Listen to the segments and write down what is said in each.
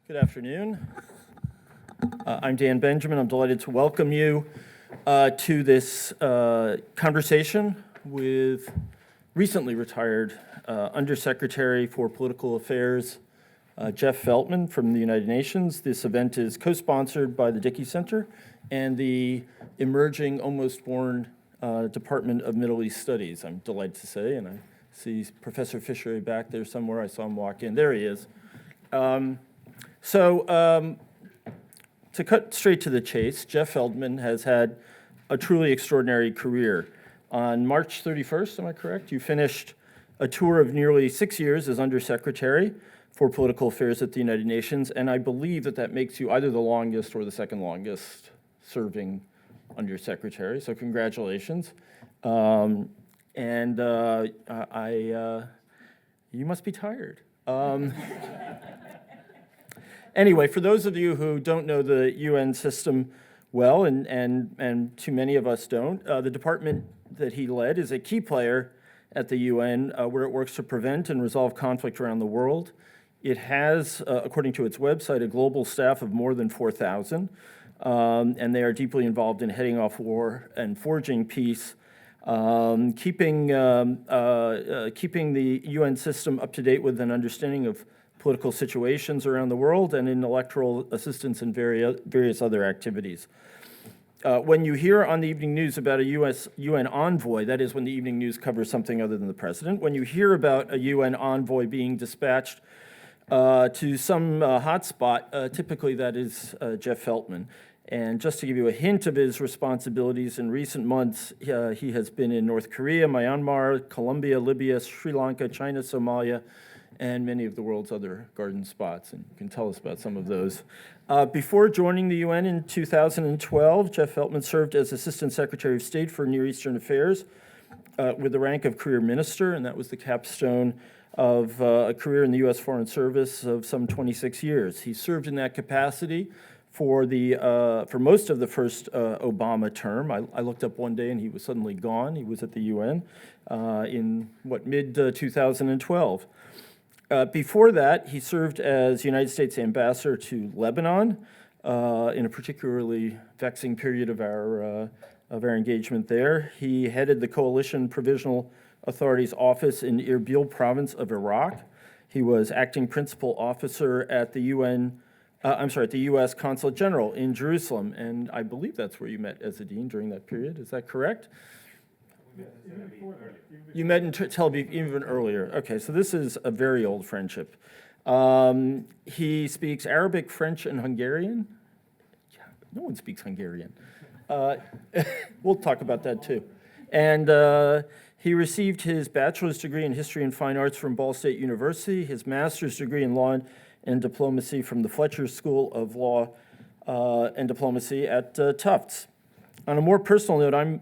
Good afternoon. I'm Dan Benjamin. I'm delighted to welcome you to this conversation with recently retired Undersecretary for Political Affairs, Jeff Feltman from the United Nations. This event is co-sponsored by the Dickey Center and the emerging, almost born Department of Middle East Studies, I'm delighted to say, and I see Professor Fisher back there somewhere. I saw him walk in. There he is. To cut straight to the chase, Jeff Feltman has had a truly extraordinary career. On March 31st, am I correct? You finished a tour of nearly 6 years as Undersecretary for Political Affairs at the United Nations, and I believe that makes you either the longest or the second longest serving Undersecretary, so congratulations. You must be tired. Anyway, for those of you who don't know the UN system well, and too many of us don't, the department that he led is a key player at the UN where it works to prevent and resolve conflict around the world. It has, according to its website, a global staff of more than 4,000, and they are deeply involved in heading off war and forging peace, keeping the UN system up to date with an understanding of political situations around the world, and in electoral assistance and various other activities. When you hear on the evening news about a UN envoy, that is when the evening news covers something other than the president, when you hear about a UN envoy being dispatched to some hotspot, typically that is Jeff Feltman. And just to give you a hint of his responsibilities, in recent months, he has been in North Korea, Myanmar, Colombia, Libya, Sri Lanka, China, Somalia, and many of the world's other garden spots, and you can tell us about some of those. Before joining the UN in 2012, Jeff Feltman served as Assistant Secretary of State for Near Eastern Affairs with the rank of Career Minister, and that was the capstone of a career in the U.S. Foreign Service of some 26 years. He served in that capacity for most of the first Obama term. I looked up one day and he was suddenly gone. He was at the UN in, mid-2012. Before that, he served as United States Ambassador to Lebanon in a particularly vexing period of our engagement there. He headed the Coalition Provisional Authority's office in Irbil province of Iraq. He was acting principal officer at the U.S. Consulate General in Jerusalem, and I believe that's where you met Ezzedine during that period. Is that correct? You met in Tel Aviv even earlier. Okay, so this is a very old friendship. He speaks Arabic, French, and Hungarian. Yeah, no one speaks Hungarian. We'll talk about that too. And he received his bachelor's degree in history and fine arts from Ball State University, his master's degree in law and diplomacy from the Fletcher School of Law and Diplomacy at Tufts. On a more personal note, I'm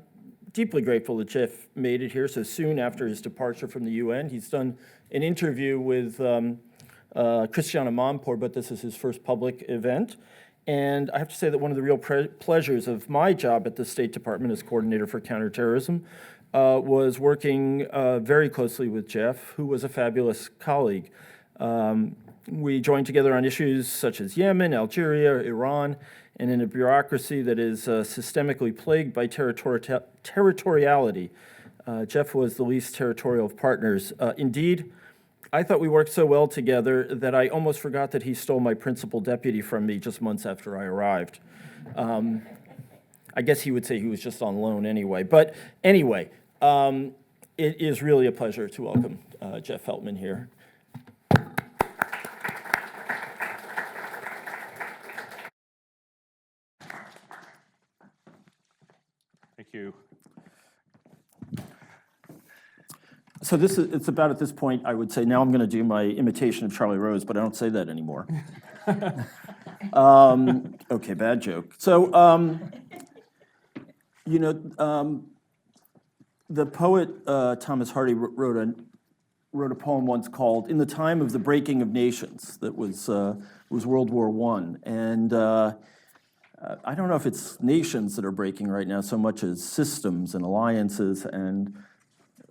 deeply grateful that Jeff made it here so soon after his departure from the UN. He's done an interview with Christiane Amanpour, but this is his first public event. And I have to say that one of the real pleasures of my job at the State Department as coordinator for counterterrorism was working very closely with Jeff, who was a fabulous colleague. We joined together on issues such as Yemen, Algeria, Iran, and in a bureaucracy that is systemically plagued by territoriality. Jeff was the least territorial of partners. Indeed, I thought we worked so well together that I almost forgot that he stole my principal deputy from me just months after I arrived. I guess he would say he was just on loan anyway. But anyway, it is really a pleasure to welcome Jeff Feltman here. Thank you. So it's about at this point, I would say, now I'm going to do my imitation of Charlie Rose, but I don't say that anymore. Okay, bad joke. So, the poet Thomas Hardy wrote a poem once called "In the Time of the Breaking of Nations," that was World War I. And I don't know if it's nations that are breaking right now so much as systems and alliances and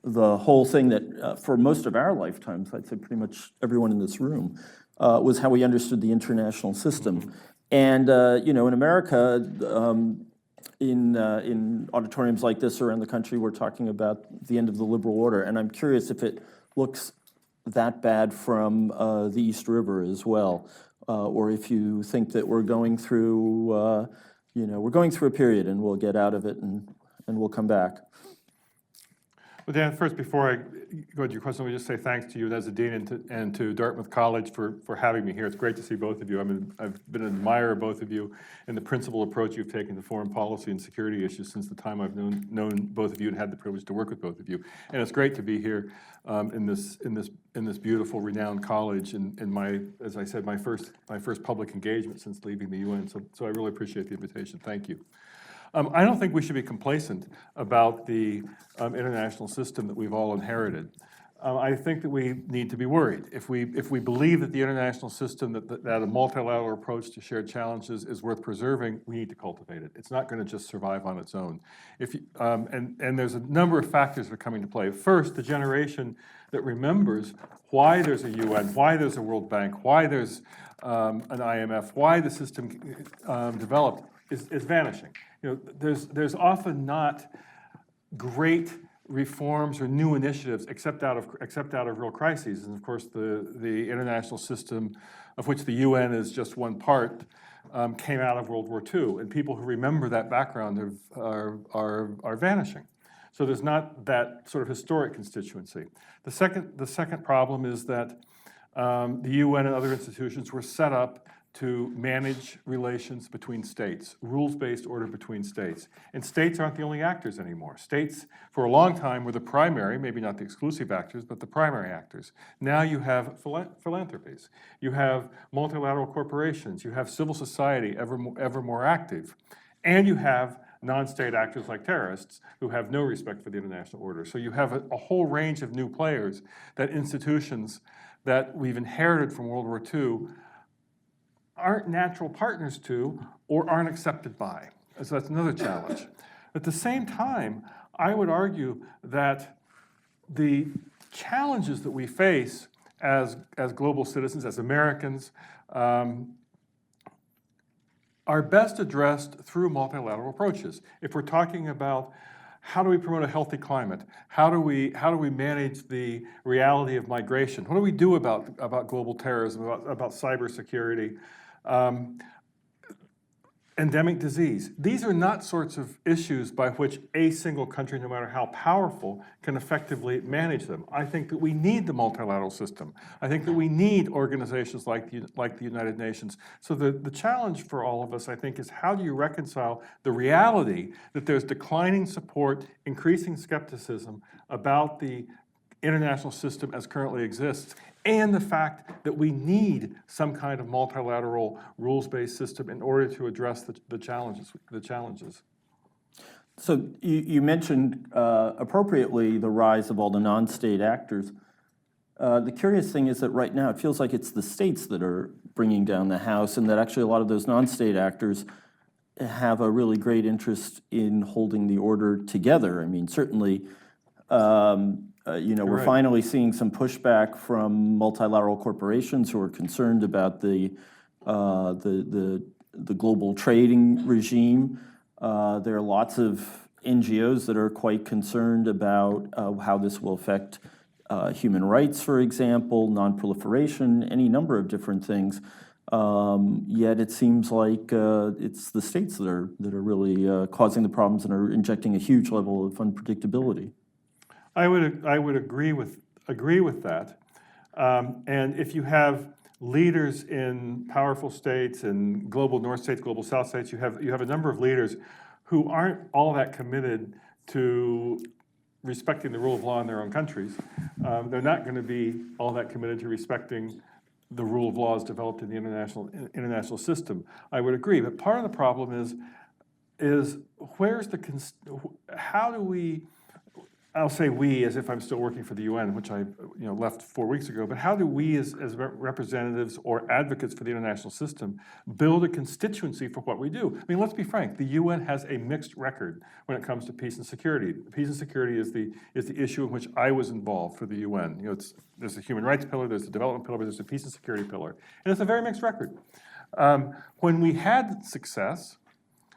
the whole thing that for most of our lifetimes, I'd say pretty much everyone in this room, was how we understood the international system. And, in America, in auditoriums like this around the country, we're talking about the end of the liberal order. And I'm curious if it looks that bad from the East River as well, or if you think that we're going through, a period and we'll get out of it and we'll come back. Well, Dan, first, before I go to your question, let me just say thanks to you as a dean and to Dartmouth College for having me here. It's great to see both of you. I've been an admirer of both of you and the principled approach you've taken to foreign policy and security issues since the time I've known both of you and had the privilege to work with both of you. And it's great to be here in this beautiful, renowned college in my, as I said, my first public engagement since leaving the UN. So I really appreciate the invitation. Thank you. I don't think we should be complacent about the international system that we've all inherited. I think that we need to be worried. If we believe that the international system, that a multilateral approach to shared challenges is worth preserving, we need to cultivate it. It's not going to just survive on its own. And there's a number of factors that are coming to play. First, the generation that remembers why there's a UN, why there's a World Bank, why there's an IMF, why the system developed is vanishing. There's often not great reforms or new initiatives except out of real crises. And of course, the international system, of which the UN is just one part, came out of World War II. And people who remember that background are vanishing. So there's not that sort of historic constituency. The second problem is that the UN and other institutions were set up to manage relations between states, rules-based order between states. And states aren't the only actors anymore. States, for a long time, were the primary, maybe not the exclusive actors, but the primary actors. Now you have philanthropies. You have multilateral corporations. You have civil society ever more active. And you have non-state actors like terrorists who have no respect for the international order. So you have a whole range of new players that institutions that we've inherited from World War II aren't natural partners to or aren't accepted by. So that's another challenge. At the same time, I would argue that the challenges that we face as global citizens, as Americans, are best addressed through multilateral approaches. If we're talking about how do we promote a healthy climate? How do we manage the reality of migration? What do we do about global terrorism, about cybersecurity? Endemic disease. These are not sorts of issues by which a single country, no matter how powerful, can effectively manage them. I think that we need the multilateral system. I think that we need organizations like the United Nations. So the challenge for all of us, I think, is how do you reconcile the reality that there's declining support, increasing skepticism about the international system as currently exists, and the fact that we need some kind of multilateral rules-based system in order to address the challenges. So you mentioned appropriately the rise of all the non-state actors. The curious thing is that right now it feels like it's the states that are bringing down the house, and that actually a lot of those non-state actors have a really great interest in holding the order together. I mean, certainly, we're finally seeing some pushback from multilateral corporations who are concerned about the global trading regime. There are lots of NGOs that are quite concerned about how this will affect human rights, for example, non-proliferation, any number of different things. Yet it seems like it's the states that are really causing the problems and are injecting a huge level of unpredictability. I would agree with that. And if you have leaders in powerful states and global North states, global South states, you have a number of leaders who aren't all that committed to respecting the rule of law in their own countries. They're not going to be all that committed to respecting the rule of law as developed in the international system. I would agree, but part of the problem is how do we I'll say we as if I'm still working for the UN, which I left 4 weeks ago, but how do we as representatives or advocates for the international system build a constituency for what we do? I mean, let's be frank, the UN has a mixed record when it comes to peace and security. Peace and security is the issue in which I was involved for the UN. There's a human rights pillar, there's a development pillar, but there's a peace and security pillar. And it's a very mixed record. When we had success,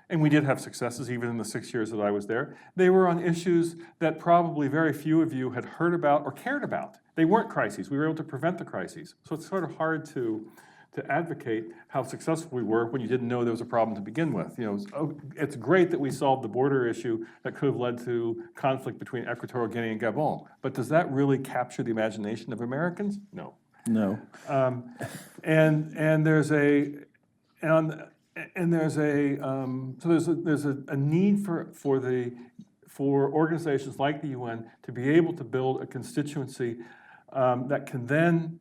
and we did have successes even in the 6 years that I was there, they were on issues that probably very few of you had heard about or cared about. They weren't crises. We were able to prevent the crises. So it's sort of hard to advocate how successful we were when you didn't know there was a problem to begin with. It's great that we solved the border issue that could have led to conflict between Equatorial Guinea and Gabon. But does that really capture the imagination of Americans? No. No. There's a need for organizations like the UN to be able to build a constituency that can then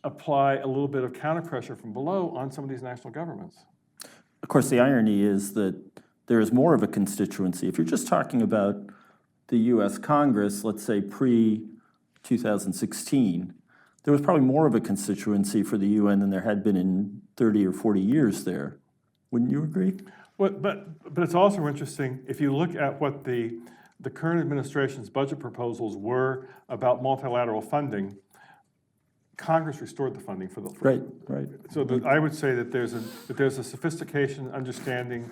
apply a little bit of counter pressure from below on some of these national governments. Of course, the irony is that there is more of a constituency. If you're just talking about the U.S. Congress, let's say pre-2016, there was probably more of a constituency for the UN than there had been in 30 or 40 years there. Wouldn't you agree? Well, but it's also interesting, if you look at what the current administration's budget proposals were about multilateral funding, Congress restored the funding for the Right. So I would say that there's a sophistication, understanding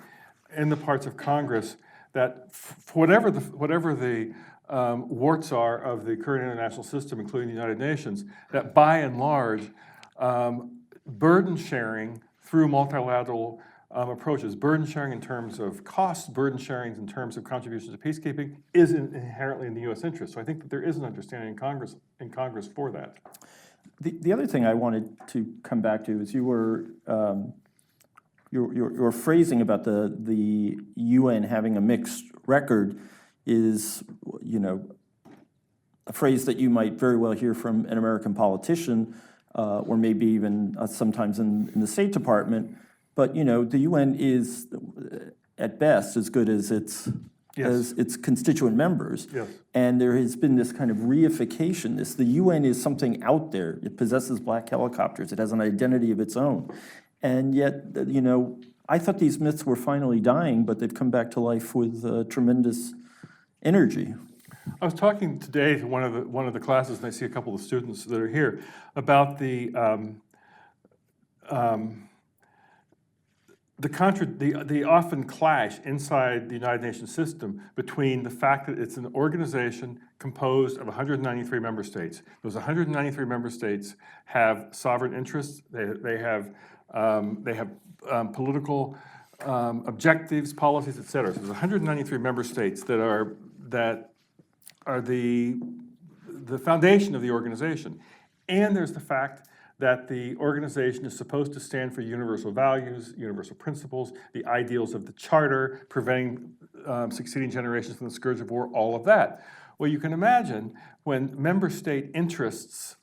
in the parts of Congress that whatever the warts are of the current international system, including the United Nations, that by and large, burden sharing through multilateral approaches, burden sharing in terms of costs, burden sharing in terms of contributions to peacekeeping, is inherently in the U.S. interest. So I think that there is an understanding in Congress for that. The other thing I wanted to come back to is you were your phrasing about the UN having a mixed record is, a phrase that you might very well hear from an American politician, or maybe even sometimes in the State Department. But the UN is, at best, as good as its constituent members. Yes. And there has been this kind of reification. The UN is something out there. It possesses black helicopters. It has an identity of its own. And yet, I thought these myths were finally dying, but they've come back to life with tremendous energy. I was talking today to one of the classes, and I see a couple of students that are here, about the often clash inside the United Nations system between the fact that it's an organization composed of 193 member states. Those 193 member states have sovereign interests. They have political objectives, policies, et cetera. So there's 193 member states that are the foundation of the organization. And there's the fact that the organization is supposed to stand for universal values, universal principles, the ideals of the Charter, preventing succeeding generations from the scourge of war, all of that. Well, you can imagine when member state interests,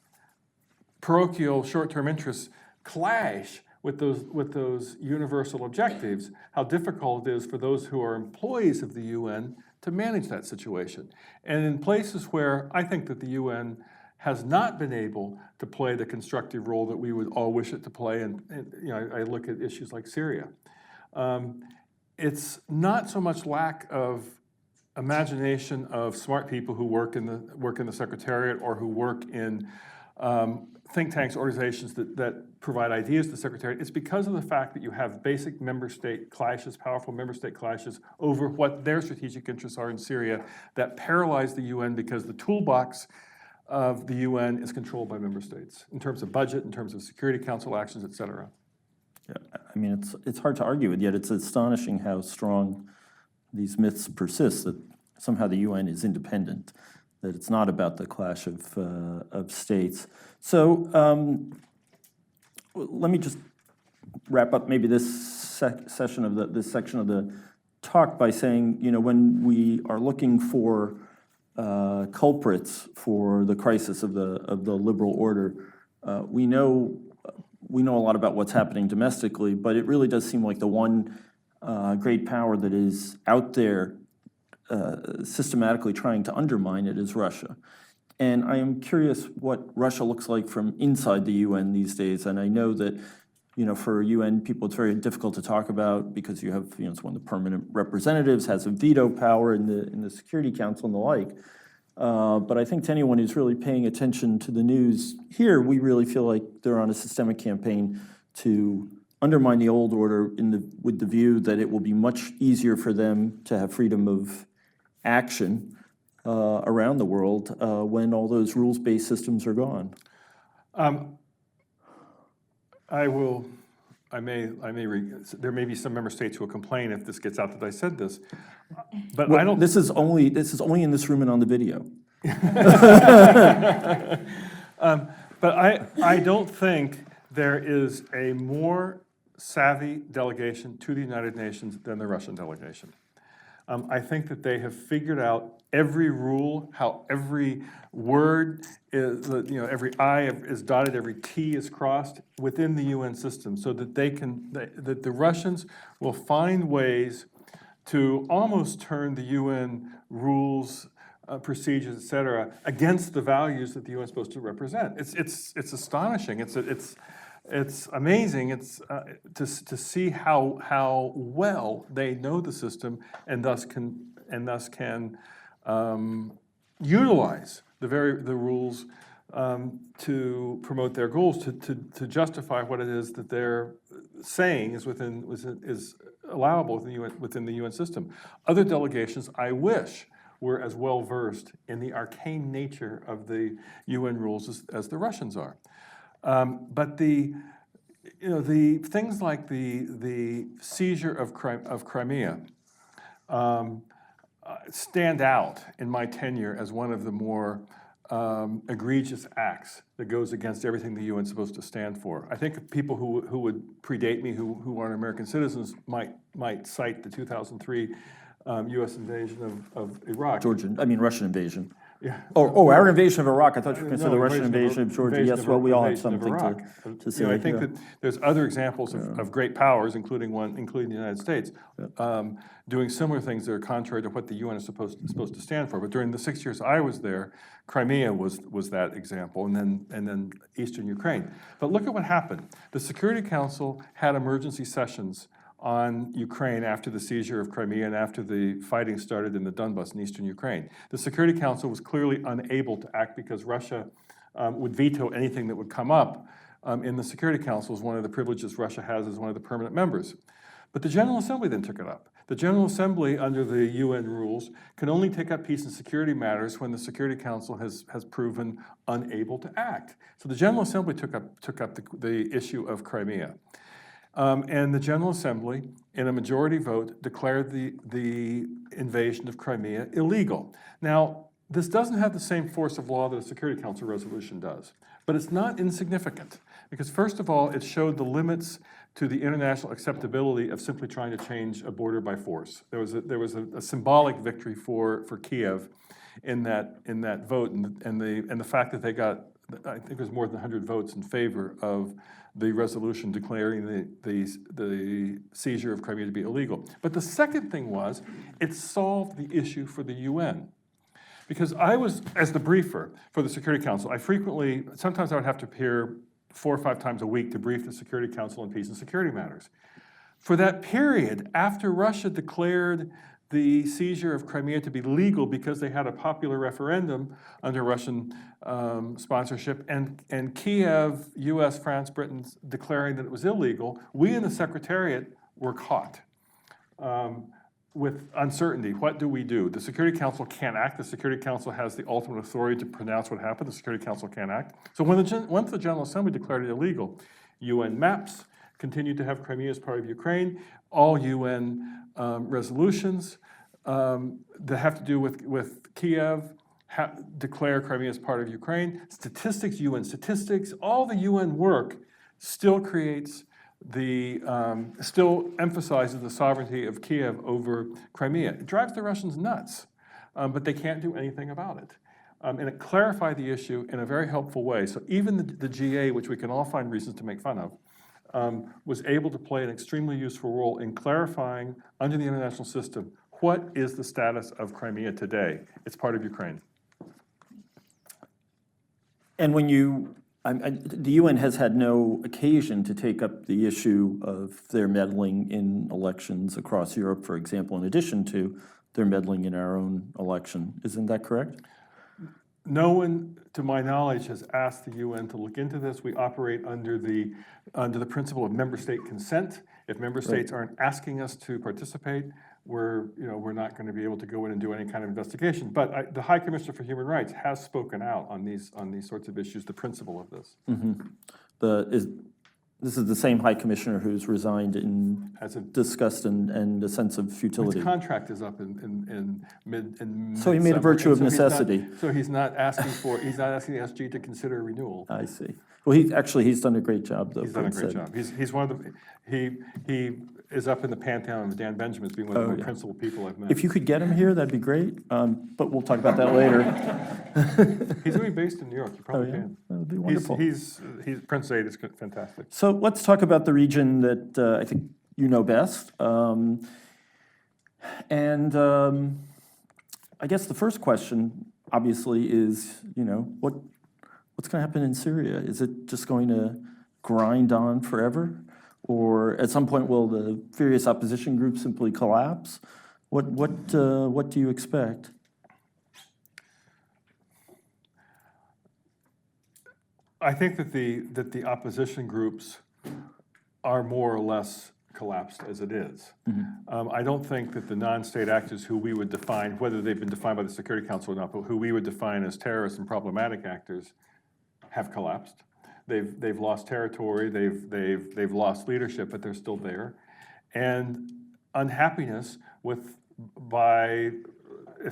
parochial short-term interests, clash with those universal objectives, how difficult it is for those who are employees of the UN to manage that situation. And in places where I think that the UN has not been able to play the constructive role that we would all wish it to play, and I look at issues like Syria. It's not so much lack of imagination of smart people who work in the Secretariat or who work in think tanks, organizations that provide ideas to the Secretariat. It's because of the fact that you have basic member state clashes, powerful member state clashes over what their strategic interests are in Syria that paralyze the UN because the toolbox of the UN is controlled by member states in terms of budget, in terms of Security Council actions, et cetera. Yeah, I mean, it's hard to argue with, yet it's astonishing how strong these myths persist, that somehow the UN is independent, that it's not about the clash of states. So let me just wrap up maybe this section of this section of the talk by saying, when we are looking for culprits for the crisis of the liberal order, we know a lot about what's happening domestically, but it really does seem like the one great power that is out there systematically trying to undermine it is Russia. And I am curious what Russia looks like from inside the UN these days. And I know that, for UN people, it's very difficult to talk about because you have, it's one of the permanent representatives, has a veto power in the Security Council and the like. But I think to anyone who's really paying attention to the news here, we really feel like they're on a systemic campaign to undermine the old order with the view that it will be much easier for them to have freedom of action around the world when all those rules-based systems are gone. There may be some member states who will complain if this gets out that I said this, but Well, I don't. This is only in this room and on the video. But I don't think there is a more savvy delegation to the United Nations than the Russian delegation. I think that they have figured out every rule, how every word is, every I is dotted, every T is crossed within the UN system, so that that the Russians will find ways to almost turn the UN rules, procedures, et cetera, against the values that the UN is supposed to represent. It's astonishing. It's amazing. It's to see how well they know the system and thus can utilize the rules to promote their goals, to justify what it is that they're saying is allowable within the UN system. Other delegations, I wish, were as well versed in the arcane nature of the UN rules as the Russians are. But the things like the seizure of Crimea stand out in my tenure as one of the more egregious acts that goes against everything the UN is supposed to stand for. I think people who would predate me, who aren't American citizens, might cite the 2003 U.S. invasion of Iraq. Russian invasion. Yeah. Our invasion of Iraq. I thought you were going to say the Russian invasion invasion of Georgia. Yes, well, we all have something to say. I think that there's other examples of great powers, including the United States, doing similar things that are contrary to what the UN is supposed to stand for. But during the 6 years I was there, Crimea was that example, and then Eastern Ukraine. But look at what happened. The Security Council had emergency sessions on Ukraine after the seizure of Crimea and after the fighting started in the Donbas in eastern Ukraine. The Security Council was clearly unable to act because Russia would veto anything that would come up in the Security Council, is one of the privileges Russia has as one of the permanent members. But the General Assembly then took it up. The General Assembly, under the UN rules, can only take up peace and security matters when the Security Council has proven unable to act. So the General Assembly took up the issue of Crimea. And the General Assembly, in a majority vote, declared the invasion of Crimea illegal. Now, this doesn't have the same force of law that a Security Council resolution does, but it's not insignificant, because first of all, it showed the limits to the international acceptability of simply trying to change a border by force. There was a symbolic victory for Kiev in that vote, and the fact that they got, I think it was more than 100 votes in favor of the resolution declaring the seizure of Crimea to be illegal. But the second thing was, it solved the issue for the UN. Because I was, as the briefer for the Security Council, sometimes I would have to appear 4 or 5 times a week to brief the Security Council on peace and security matters. For that period, after Russia declared the seizure of Crimea to be legal because they had a popular referendum under Russian sponsorship, and Kiev, US, France, Britain declaring that it was illegal, we in the Secretariat were caught with uncertainty. What do we do? The Security Council can't act. The Security Council has the ultimate authority to pronounce what happened. The Security Council can't act. So once the General Assembly declared it illegal, UN maps continued to have Crimea as part of Ukraine. All UN resolutions that have to do with Kiev declare Crimea as part of Ukraine. Statistics, UN statistics, all the UN work still creates still emphasizes the sovereignty of Kiev over Crimea. It drives the Russians nuts, but they can't do anything about it. And it clarified the issue in a very helpful way. So even the GA, which we can all find reasons to make fun of, was able to play an extremely useful role in clarifying under the international system What is the status of Crimea today? It's part of Ukraine. And when the UN has had no occasion to take up the issue of their meddling in elections across Europe, for example, in addition to their meddling in our own election. Isn't that correct? No one, to my knowledge, has asked the UN to look into this. We operate under the principle of member state consent. If member states aren't asking us to participate, we're not going to be able to go in and do any kind of investigation. But the High Commissioner for Human Rights has spoken out on these sorts of issues. The principle of this. This is the same High Commissioner who's resigned in disgust and a sense of futility. His contract is up in mid. So he made a virtue of necessity. He's not asking the SG to consider renewal. I see. Well, he's done a great job, though. He's done a great job. He's one of the he is up in the pantheon of Dan Benjamin as being one of the more principal people I've met. If you could get him here, that'd be great. But we'll talk about that later. He's going to be based in New York. You probably can. That would be wonderful. He's Prince Aid is fantastic. So let's talk about the region that I think you know best. I guess the first question, obviously, is what's going to happen in Syria? Is it just going to grind on forever? Or at some point, will the various opposition groups simply collapse? What do you expect? I think that the opposition groups are more or less collapsed as it is. Mm-hmm. I don't think that the non-state actors who we would define, whether they've been defined by the Security Council or not, but who we would define as terrorists and problematic actors, have collapsed. They've lost territory, they've lost leadership, but they're still there. And unhappiness if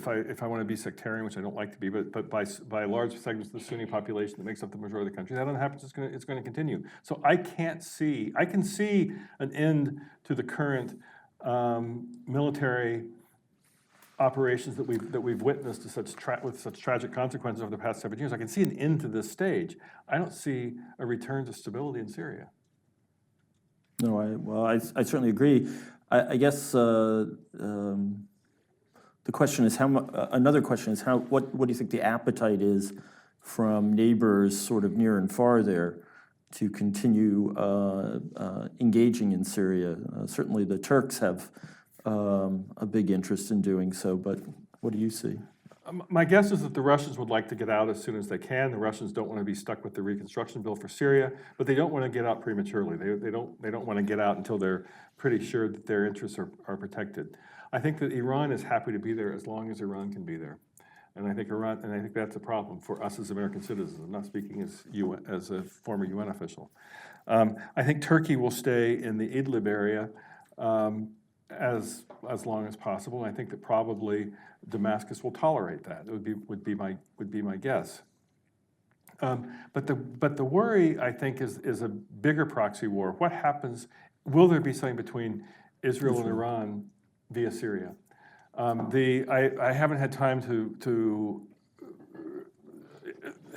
I want to be sectarian, which I don't like to be, but by large segments of the Sunni population that makes up the majority of the country, that unhappiness is going to continue. So I can see an end to the current military operations that we've witnessed with such tragic consequences over the past 7 years. I can see an end to this stage. I don't see a return to stability in Syria. No, I certainly agree. I guess the question is another question is what do you think the appetite is from neighbors sort of near and far there to continue engaging in Syria? Certainly the Turks have a big interest in doing so, but what do you see? My guess is that the Russians would like to get out as soon as they can. The Russians don't want to be stuck with the reconstruction bill for Syria, but they don't want to get out prematurely. They don't want to get out until they're pretty sure that their interests are protected. I think that Iran is happy to be there as long as Iran can be there, and I think that's a problem for us as American citizens. I'm not speaking as a former UN official. I think Turkey will stay in the Idlib area as long as possible. And I think that probably Damascus will tolerate that. It would be my guess. But the worry, I think, is a bigger proxy war. What happens? Will there be something between Israel and Iran via Syria? I haven't had time to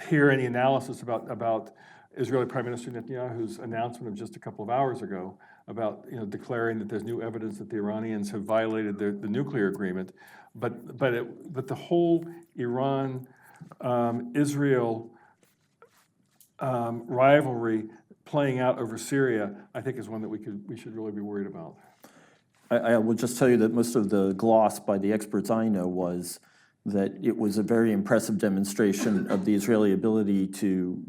hear any analysis about Israeli Prime Minister Netanyahu's announcement of just a couple of hours ago about declaring that there's new evidence that the Iranians have violated the nuclear agreement, but the whole Iran Israel rivalry playing out over Syria, I think, is one that we should really be worried about. I will just tell you that most of the gloss by the experts I know was that it was a very impressive demonstration of the Israeli ability to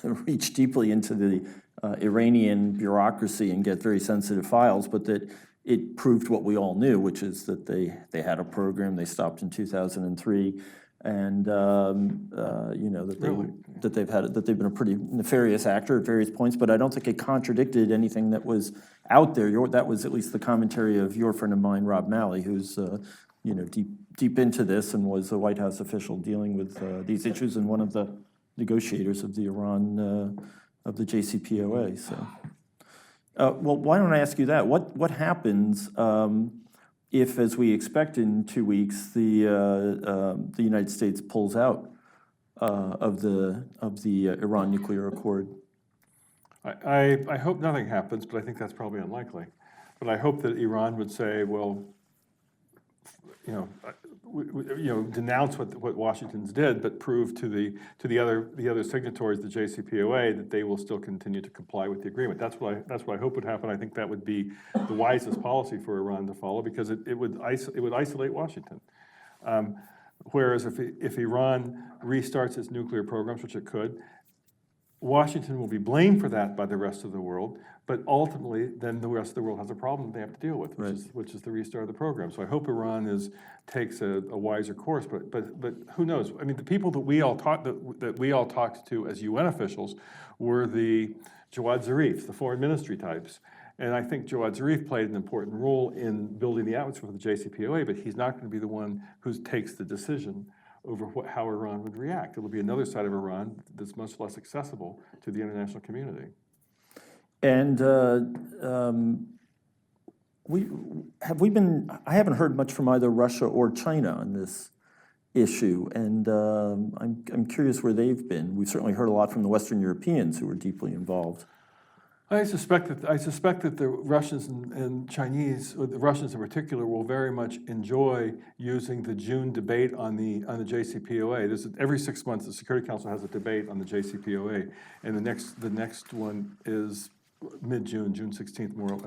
reach deeply into the Iranian bureaucracy and get very sensitive files, but that it proved what we all knew, which is that they had a program. They stopped in 2003, and that they've been a pretty nefarious actor at various points. But I don't think it contradicted anything that was out there. That was at least the commentary of your friend of mine, Rob Malley, who's deep into this and was a White House official dealing with these issues and one of the negotiators of the Iran of the JCPOA. So, well, why don't I ask you that? What happens if, as we expect in 2 weeks, the United States pulls out of the Iran nuclear accord? I hope nothing happens, but I think that's probably unlikely. But I hope that Iran would say, well, denounce what Washington's did, but prove to the other signatories, the JCPOA, that they will still continue to comply with the agreement. That's what I hope would happen. I think that would be the wisest policy for Iran to follow, because it would isolate Washington. Whereas if Iran restarts its nuclear programs, which it could, Washington will be blamed for that by the rest of the world, but ultimately, then the rest of the world has a problem they have to deal with, which is the restart of the program. So I hope Iran takes a wiser course, but who knows? I mean, the people that we all talked to as UN officials were the Jawad Zarifs, the foreign ministry types. And I think Jawad Zarif played an important role in building the atmosphere for the JCPOA, but he's not going to be the one who takes the decision over how Iran would react. It will be another side of Iran that's much less accessible to the international community. And I haven't heard much from either Russia or China on this issue, and I'm curious where they've been. We've certainly heard a lot from the Western Europeans who were deeply involved. I suspect that the Russians and Chinese, or the Russians in particular, will very much enjoy using the June debate on the JCPOA. Every 6 months, the Security Council has a debate on the JCPOA, and the next one is mid-June, June 16th, more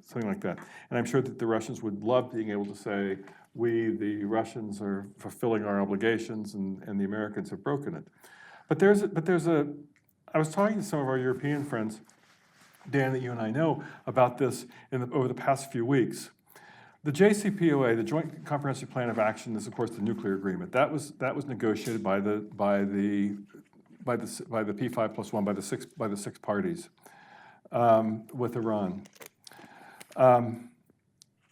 something like that. And I'm sure that the Russians would love being able to say, we, the Russians, are fulfilling our obligations, and the Americans have broken it. I was talking to some of our European friends, Dan, that you and I know, about this over the past few weeks. The JCPOA, the Joint Comprehensive Plan of Action, is of course the nuclear agreement. That was negotiated by the P5+1, by the six parties with Iran.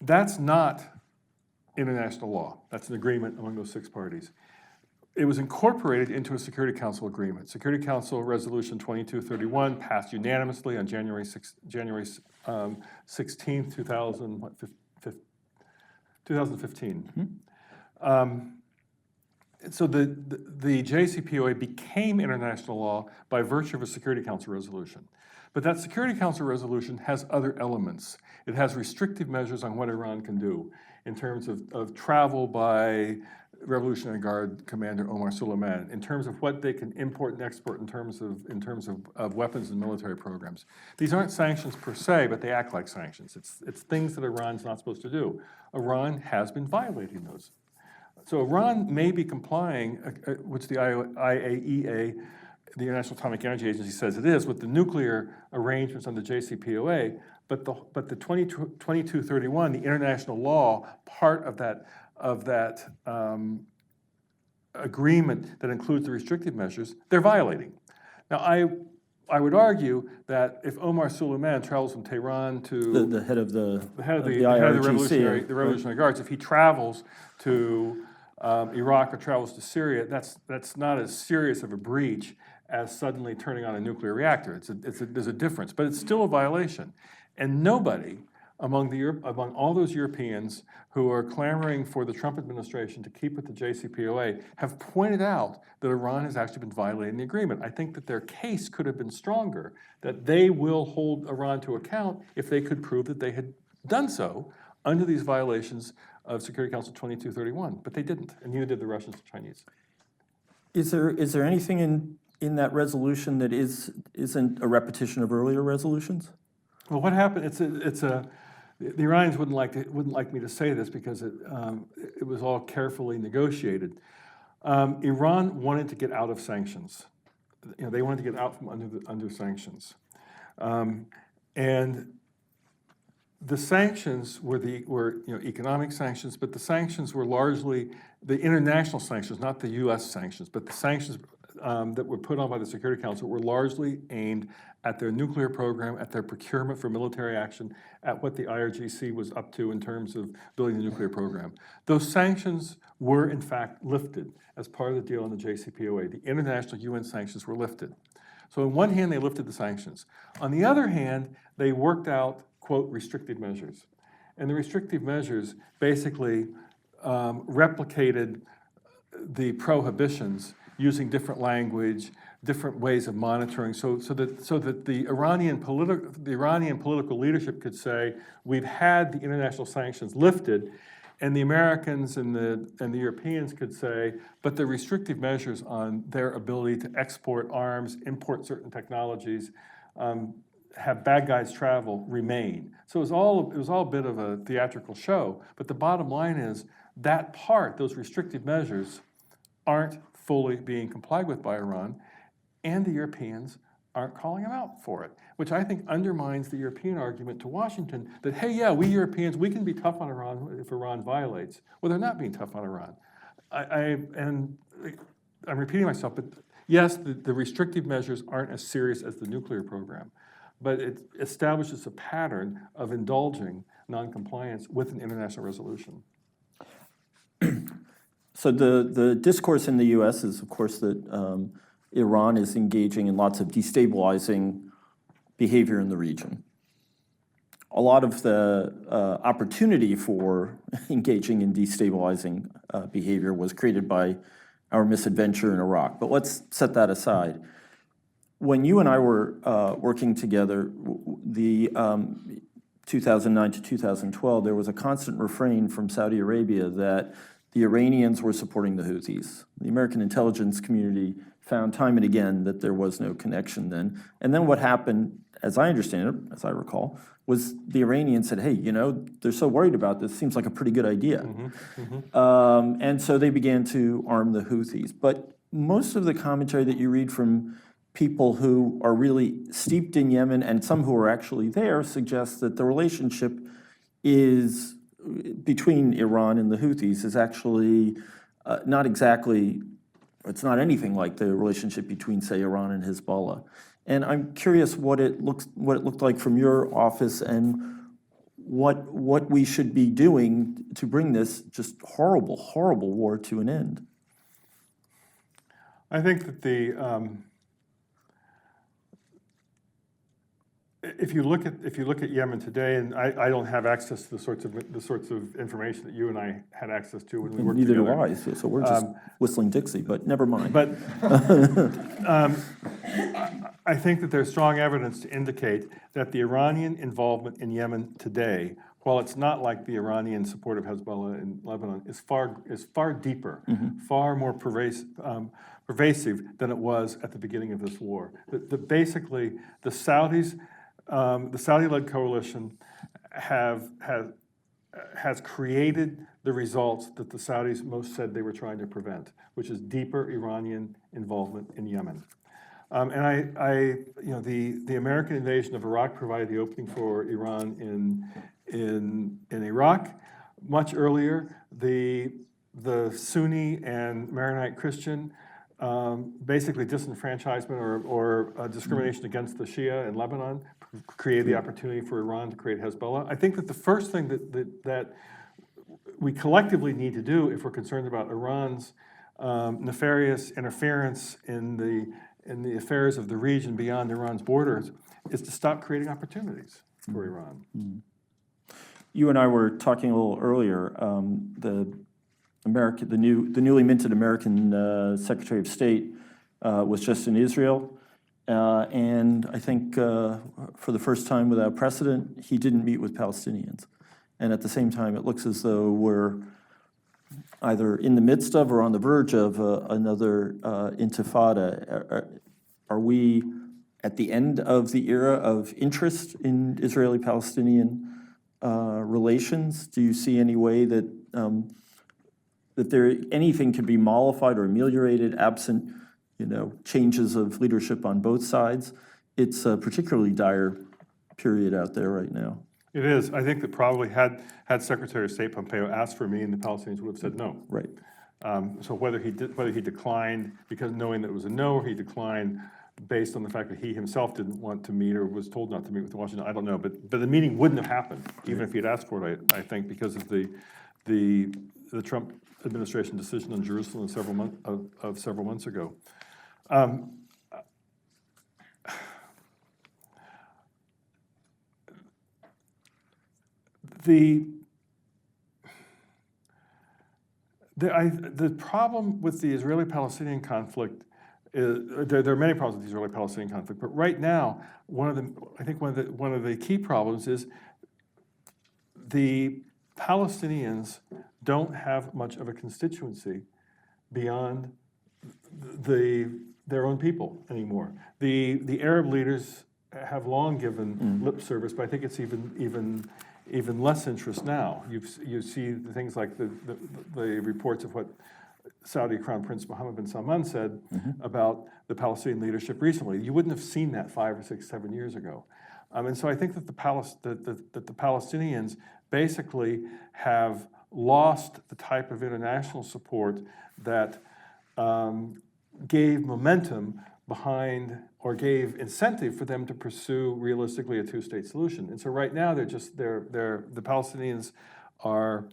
That's not international law. That's an agreement among those 6 parties. It was incorporated into a Security Council agreement. Security Council Resolution 2231 passed unanimously on January 16th, 2015. So the JCPOA became international law by virtue of a Security Council resolution. But that Security Council resolution has other elements. It has restrictive measures on what Iran can do in terms of travel by Revolutionary Guard Commander Omar Suleiman, in terms of what they can import and export in terms of weapons and military programs. These aren't sanctions per se, but they act like sanctions. It's things that Iran's not supposed to do. Iran has been violating those. So Iran may be complying, which the IAEA, the International Atomic Energy Agency, says it is, with the nuclear arrangements on the JCPOA, but the 2231, the international law, part of that agreement that includes the restrictive measures, they're violating. Now, I would argue that if Omar Suleiman travels from Tehran to The head of the the Revolutionary Guards, if he travels to Iraq or travels to Syria, that's not as serious of a breach as suddenly turning on a nuclear reactor. There's a difference, but it's still a violation. And nobody among all those Europeans who are clamoring for the Trump administration to keep with the JCPOA have pointed out that Iran has actually been violating the agreement. I think that their case could have been stronger, that they will hold Iran to account if they could prove that they had done so under these violations of Security Council 2231, but they didn't, and neither did the Russians and Chinese. Is there anything in that resolution that isn't a repetition of earlier resolutions? Well, what happened? The Iranians wouldn't like me to say this because it was all carefully negotiated. Iran wanted to get out of sanctions. They wanted to get out from under sanctions, and the sanctions were economic sanctions, but the sanctions were largely the international sanctions, not the U.S. sanctions, but the sanctions that were put on by the Security Council were largely aimed at their nuclear program, at their procurement for military action, at what the IRGC was up to in terms of building the nuclear program. Those sanctions were, in fact, lifted as part of the deal on the JCPOA. The international UN sanctions were lifted. So on one hand, they lifted the sanctions. On the other hand, they worked out, quote, restrictive measures. And the restrictive measures basically replicated the prohibitions using different language, different ways of monitoring, so that the Iranian political leadership could say, we've had the international sanctions lifted, And the Americans and the Europeans could say, but the restrictive measures on their ability to export arms, import certain technologies, have bad guys travel remain. So it was all a bit of a theatrical show. But the bottom line is that part, those restrictive measures, aren't fully being complied with by Iran, and the Europeans aren't calling them out for it, which I think undermines the European argument to Washington that, hey, yeah, we Europeans, we can be tough on Iran if Iran violates. Well, they're not being tough on Iran. I'm repeating myself, but yes, the restrictive measures aren't as serious as the nuclear program, but it establishes a pattern of indulging noncompliance with an international resolution. So the discourse in the U.S. is, of course, that Iran is engaging in lots of destabilizing behavior in the region. A lot of the opportunity for engaging in destabilizing behavior was created by our misadventure in Iraq. But let's set that aside. When you and I were working together, the 2009 to 2012, there was a constant refrain from Saudi Arabia that the Iranians were supporting the Houthis. The American intelligence community found time and again that there was no connection then. And then what happened, as I understand it, as I recall, was the Iranians said, hey, you know, they're so worried about this, seems like a pretty good idea. And so they began to arm the Houthis. But most of the commentary that you read from people who are really steeped in Yemen and some who are actually there suggests that the relationship is between Iran and the Houthis is actually not exactly, it's not anything like the relationship between, say, Iran and Hezbollah. And I'm curious what it looked like from your office and what we should be doing to bring this just horrible, horrible war to an end. I think that if you look at Yemen today, and I don't have access to the sorts of information that you and I had access to when we worked together. Neither do I. So we're just whistling Dixie, but never mind. But I think that there's strong evidence to indicate that the Iranian involvement in Yemen today, while it's not like the Iranian support of Hezbollah in Lebanon, is far deeper, far more pervasive than it was at the beginning of this war. Basically, the Saudis. The Saudi-led coalition has created the results that the Saudis most said they were trying to prevent, which is deeper Iranian involvement in Yemen. And the American invasion of Iraq provided the opening for Iran in Iraq. Much earlier, the Sunni and Maronite Christian basically disenfranchisement or discrimination against the Shia in Lebanon created the opportunity for Iran to create Hezbollah. I think that the first thing that we collectively need to do if we're concerned about Iran's nefarious interference in the affairs of the region beyond Iran's borders is to stop creating opportunities for Iran. You and I were talking a little earlier. The newly minted American Secretary of State was just in Israel, and I think for the first time without precedent, he didn't meet with Palestinians. And at the same time, it looks as though we're either in the midst of or on the verge of another intifada. Are we at the end of the era of interest in Israeli-Palestinian relations? Do you see any way that anything could be mollified or ameliorated absent, changes of leadership on both sides? It's a particularly dire period out there right now. It is. I think that probably had Secretary of State Pompeo asked for me, and the Palestinians would have said no. Right. So whether he declined because knowing that it was a no, or he declined based on the fact that he himself didn't want to meet or was told not to meet with Washington, I don't know. But the meeting wouldn't have happened even if he had asked for it. I think because of the Trump administration decision on Jerusalem several months ago. The problem with the Israeli-Palestinian conflict is there are many problems with the Israeli-Palestinian conflict, but right now one of the key problems is the Palestinians don't have much of a constituency beyond their own people anymore. The Arab leaders have long given lip service, but I think it's even less interest now. You see the things like the reports of what Saudi Crown Prince Mohammed bin Salman said about the Palestinian leadership recently. You wouldn't have seen that 5 or 6, 7 years ago. And so I think that the Palestinians basically have lost the type of international support that gave momentum behind or gave incentive for them to pursue realistically a two-state solution. And so right now the Palestinians are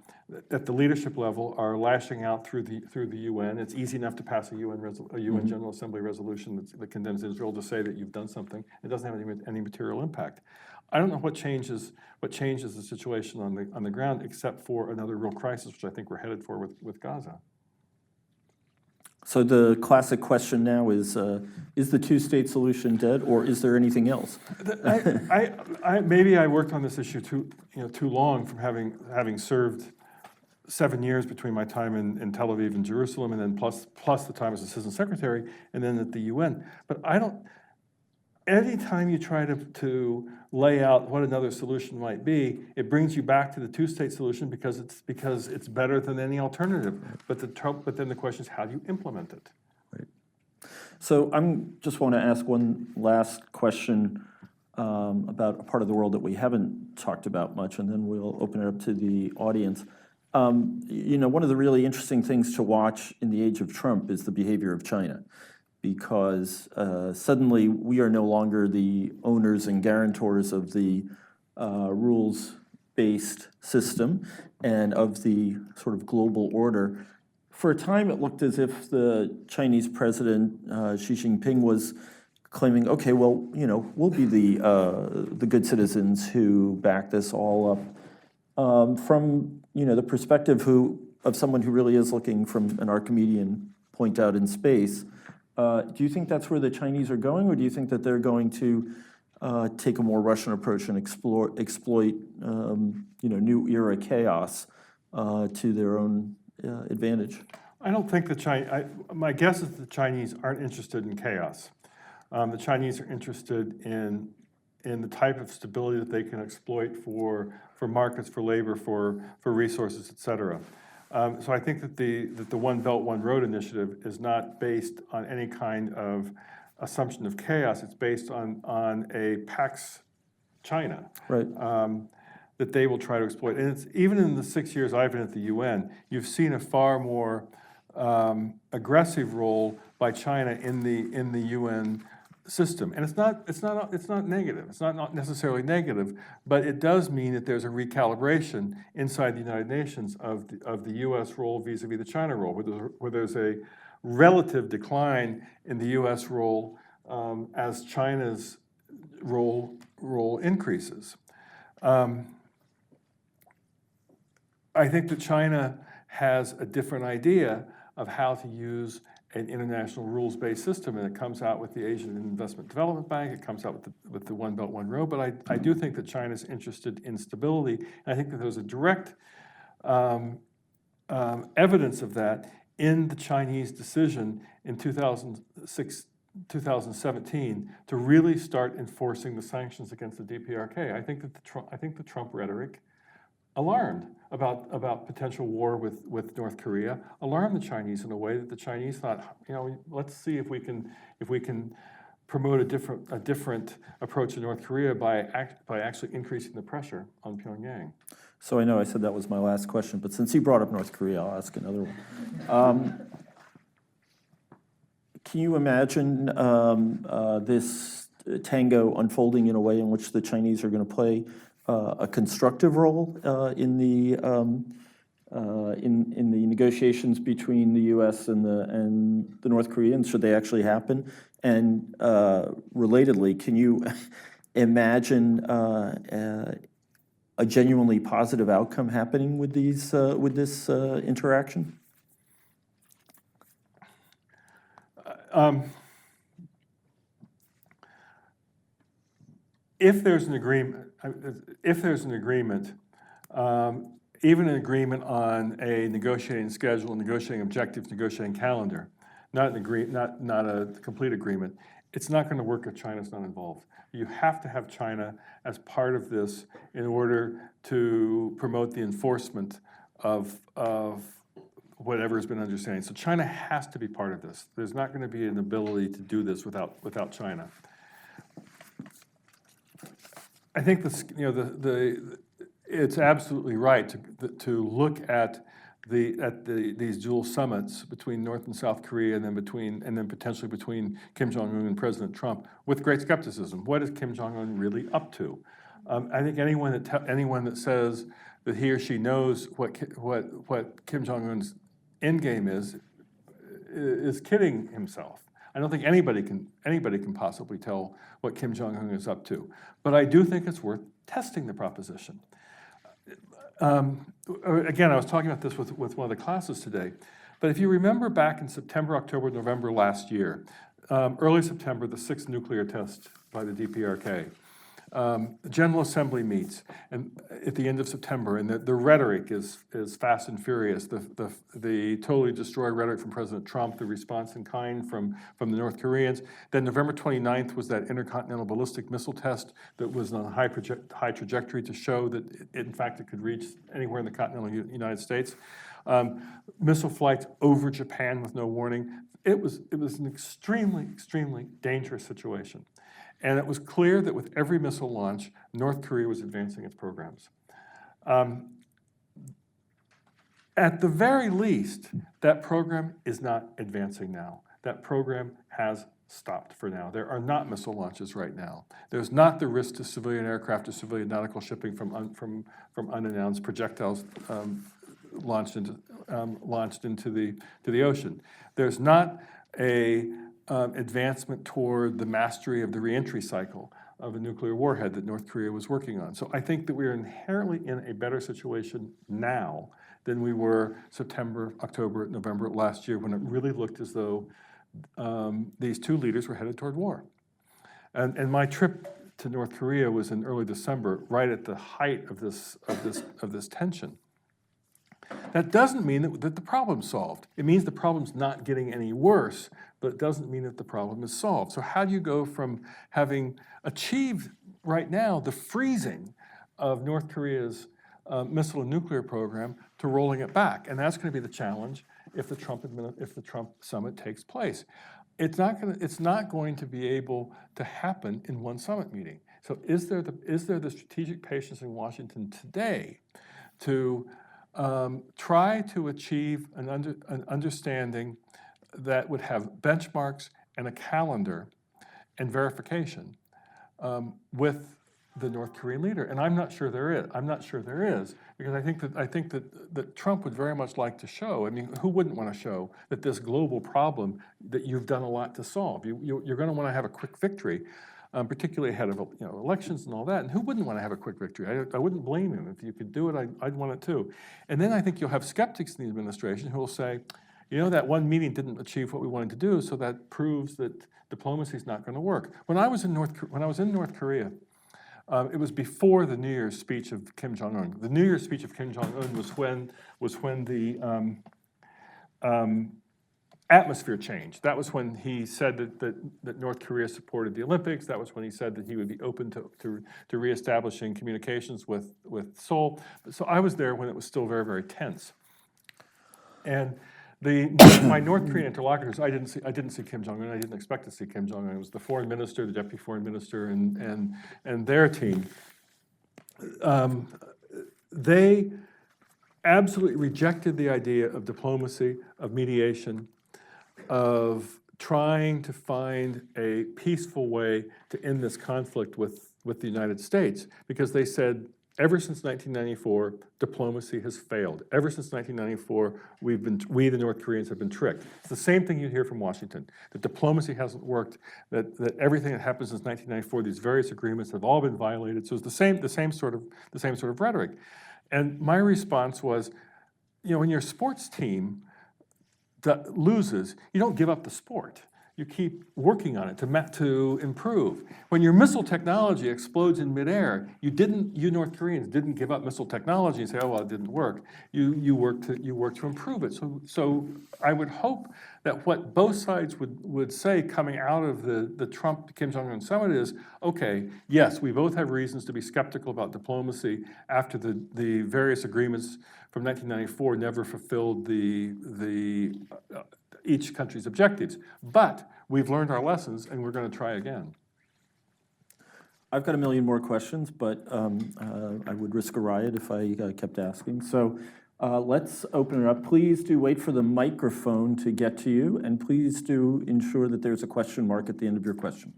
at the leadership level are lashing out through the UN. It's easy enough to pass a UN General Assembly resolution that condemns Israel to say that you've done something. It doesn't have any material impact. I don't know what changes the situation on the ground except for another real crisis, which I think we're headed for with Gaza. So the classic question now is the two-state solution dead, or is there anything else? Maybe I worked on this issue too long from having served 7 years between my time in Tel Aviv and Jerusalem, and then plus the time as assistant secretary, and then at the UN. But I don't. Any time you try to lay out what another solution might be, it brings you back to the two-state solution because it's better than any alternative. But then the question is, how do you implement it? Right. So just want to ask one last question about a part of the world that we haven't talked about much, and then we'll open it up to the audience. One of the really interesting things to watch in the age of Trump is the behavior of China, because suddenly we are no longer the owners and guarantors of the rules-based system and of the sort of global order. For a time, it looked as if the Chinese president, Xi Jinping, was claiming, okay, well, we'll be the good citizens who back this all up. From the perspective of someone who really is looking from an Archimedean point out in space, do you think that's where the Chinese are going, or do you think that they're going to take a more Russian approach and exploit new era chaos to their own advantage? I don't think my guess is the Chinese aren't interested in chaos. The Chinese are interested in the type of stability that they can exploit for markets, for labor, for resources, et cetera. So I think that the One Belt, One Road initiative is not based on any kind of assumption of chaos. It's based on a Pax China, right, that they will try to exploit. And it's even in the 6 years I've been at the UN, you've seen a far more aggressive role by China in the UN system. And it's not negative. It's not necessarily negative, but it does mean that there's a recalibration inside the United Nations of the U.S. role vis-a-vis the China role, where there's a relative decline in the U.S. role as China's role increases. I think that China has a different idea of how to use an international rules-based system, and it comes out with the Asian Investment Development Bank, it comes out with the One Belt, One Road, but I do think that China's interested in stability, and I think that there's a direct evidence of that in the Chinese decision in 2017 to really start enforcing the sanctions against the DPRK. I think the Trump rhetoric alarmed about potential war with North Korea, alarmed the Chinese in a way that the Chinese thought, let's see if we can promote a different approach to North Korea by actually increasing the pressure on Pyongyang. So I know I said that was my last question, but since you brought up North Korea, I'll ask another one. Can you imagine this tango unfolding in a way in which the Chinese are going to play a constructive role in the negotiations between the U.S. and the North Koreans, should they actually happen? And relatedly, can you imagine a genuinely positive outcome happening with this interaction? If there's an agreement, even an agreement on a negotiating schedule, negotiating objectives, negotiating calendar, not a complete agreement, it's not going to work if China's not involved. You have to have China as part of this in order to promote the enforcement of whatever has been understanding. So China has to be part of this. There's not going to be an ability to do this without China. I think this, it's absolutely right to look at these dual summits between North and South Korea, and then potentially between Kim Jong-un and President Trump with great skepticism. What is Kim Jong-un really up to? I think anyone that says that he or she knows what Kim Jong-un's end game is kidding himself. I don't think anybody can possibly tell what Kim Jong-un is up to. But I do think it's worth testing the proposition. Again, I was talking about this with one of the classes today. But if you remember back in September, October, November last year, early September, the 6th nuclear test by the DPRK, the General Assembly meets and at the end of September, and the rhetoric is fast and furious. The totally destroyed rhetoric from President Trump, the response in kind from the North Koreans. Then November 29th was that intercontinental ballistic missile test that was on a high trajectory to show that in fact it could reach anywhere in the continental United States. Missile flights over Japan with no warning. It was an extremely, extremely dangerous situation. And it was clear that with every missile launch, North Korea was advancing its programs. At the very least, that program is not advancing now. That program has stopped for now. There are not missile launches right now. There's not the risk to civilian aircraft or civilian nautical shipping from unannounced projectiles launched into the ocean. There's not a advancement toward the mastery of the reentry cycle of a nuclear warhead that North Korea was working on. So I think that we are inherently in a better situation now than we were September, October, November last year, when it really looked as though these two leaders were headed toward war. And my trip to North Korea was in early December, right at the height of this tension. That doesn't mean that the problem's solved. It means the problem's not getting any worse, but it doesn't mean that the problem is solved. So how do you go from having achieved right now the freezing of North Korea's missile and nuclear program to rolling it back? And that's going to be the challenge if the Trump summit takes place. It's not going to be able to happen in one summit meeting. So is there the strategic patience in Washington today to try to achieve an understanding that would have benchmarks and a calendar and verification with the North Korean leader? And I'm not sure there is. I'm not sure there is, because I think that Trump would very much like to show. I mean, who wouldn't want to show that this global problem that you've done a lot to solve? You're going to want to have a quick victory, particularly ahead of elections and all that. And who wouldn't want to have a quick victory? I wouldn't blame him. If you could do it, I'd want it too. And then I think you'll have skeptics in the administration who will say, that one meeting didn't achieve what we wanted to do, so that proves that diplomacy is not going to work. When I was in North Korea, it was before the New Year's speech of Kim Jong-un. The New Year's speech of Kim Jong-un was when the atmosphere changed. That was when he said that North Korea supported the Olympics. That was when he said that he would be open to reestablishing communications with Seoul. So I was there when it was still very, very tense. And my North Korean interlocutors, I didn't see Kim Jong-un. I didn't expect to see Kim Jong-un. It was the foreign minister, the deputy foreign minister, and their team. They absolutely rejected the idea of diplomacy, of mediation, of trying to find a peaceful way to end this conflict with the United States, because they said, ever since 1994, diplomacy has failed. Ever since 1994, we, the North Koreans, have been tricked. It's the same thing you hear from Washington, that diplomacy hasn't worked, that everything that happened since 1994, these various agreements have all been violated. So it's the same sort of rhetoric. And my response was, when your sports team that loses, you don't give up the sport. you keep working on it to improve. When your missile technology explodes in midair, you North Koreans didn't give up missile technology and say, oh, well, it didn't work. You work to improve it. So I would hope that what both sides would say coming out of the Trump-Kim Jong-un summit is, okay, yes, we both have reasons to be skeptical about diplomacy after the various agreements from 1994 never fulfilled each country's objectives. But we've learned our lessons, and we're going to try again. I've got a million more questions, but I would risk a riot if I kept asking. So let's open it up. Please do wait for the microphone to get to you, and please do ensure that there's a question mark at the end of your question.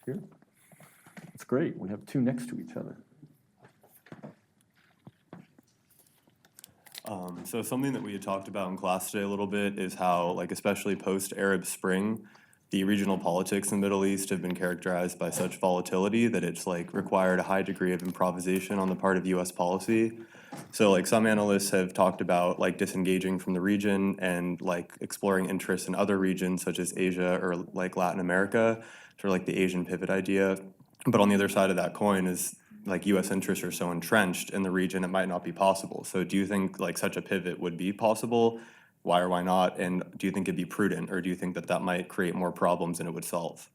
Here. That's great. We have two next to each other. So something that we had talked about in class today a little bit is how, like, especially post-Arab Spring, the regional politics in the Middle East have been characterized by such volatility that it's, like, required a high degree of improvisation on the part of U.S. policy. So, like, some analysts have talked about, like, disengaging from the region and, like, exploring interests in other regions such as Asia or, like, Latin America, sort of like the Asian pivot idea. But on the other side of that coin is, like, U.S. interests are so entrenched in the region, it might not be possible. So do you think, like, such a pivot would be possible? Why or why not? And do you think it'd be prudent, or do you think that that might create more problems than it would solve?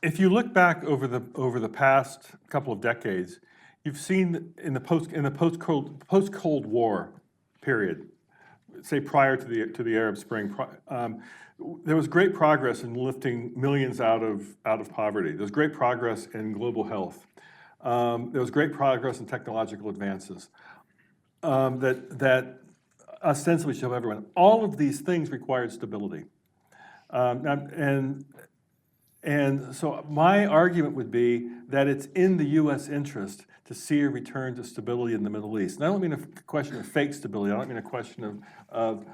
If you look back over the past couple of decades, you've seen in the post-Cold War period, say prior to the Arab Spring, there was great progress in lifting millions out of poverty. There was great progress in global health. There was great progress in technological advances that ostensibly show everyone. All of these things required stability, and so my argument would be that it's in the U.S. interest to see a return to stability in the Middle East. And I don't mean a question of fake stability. I don't mean a question of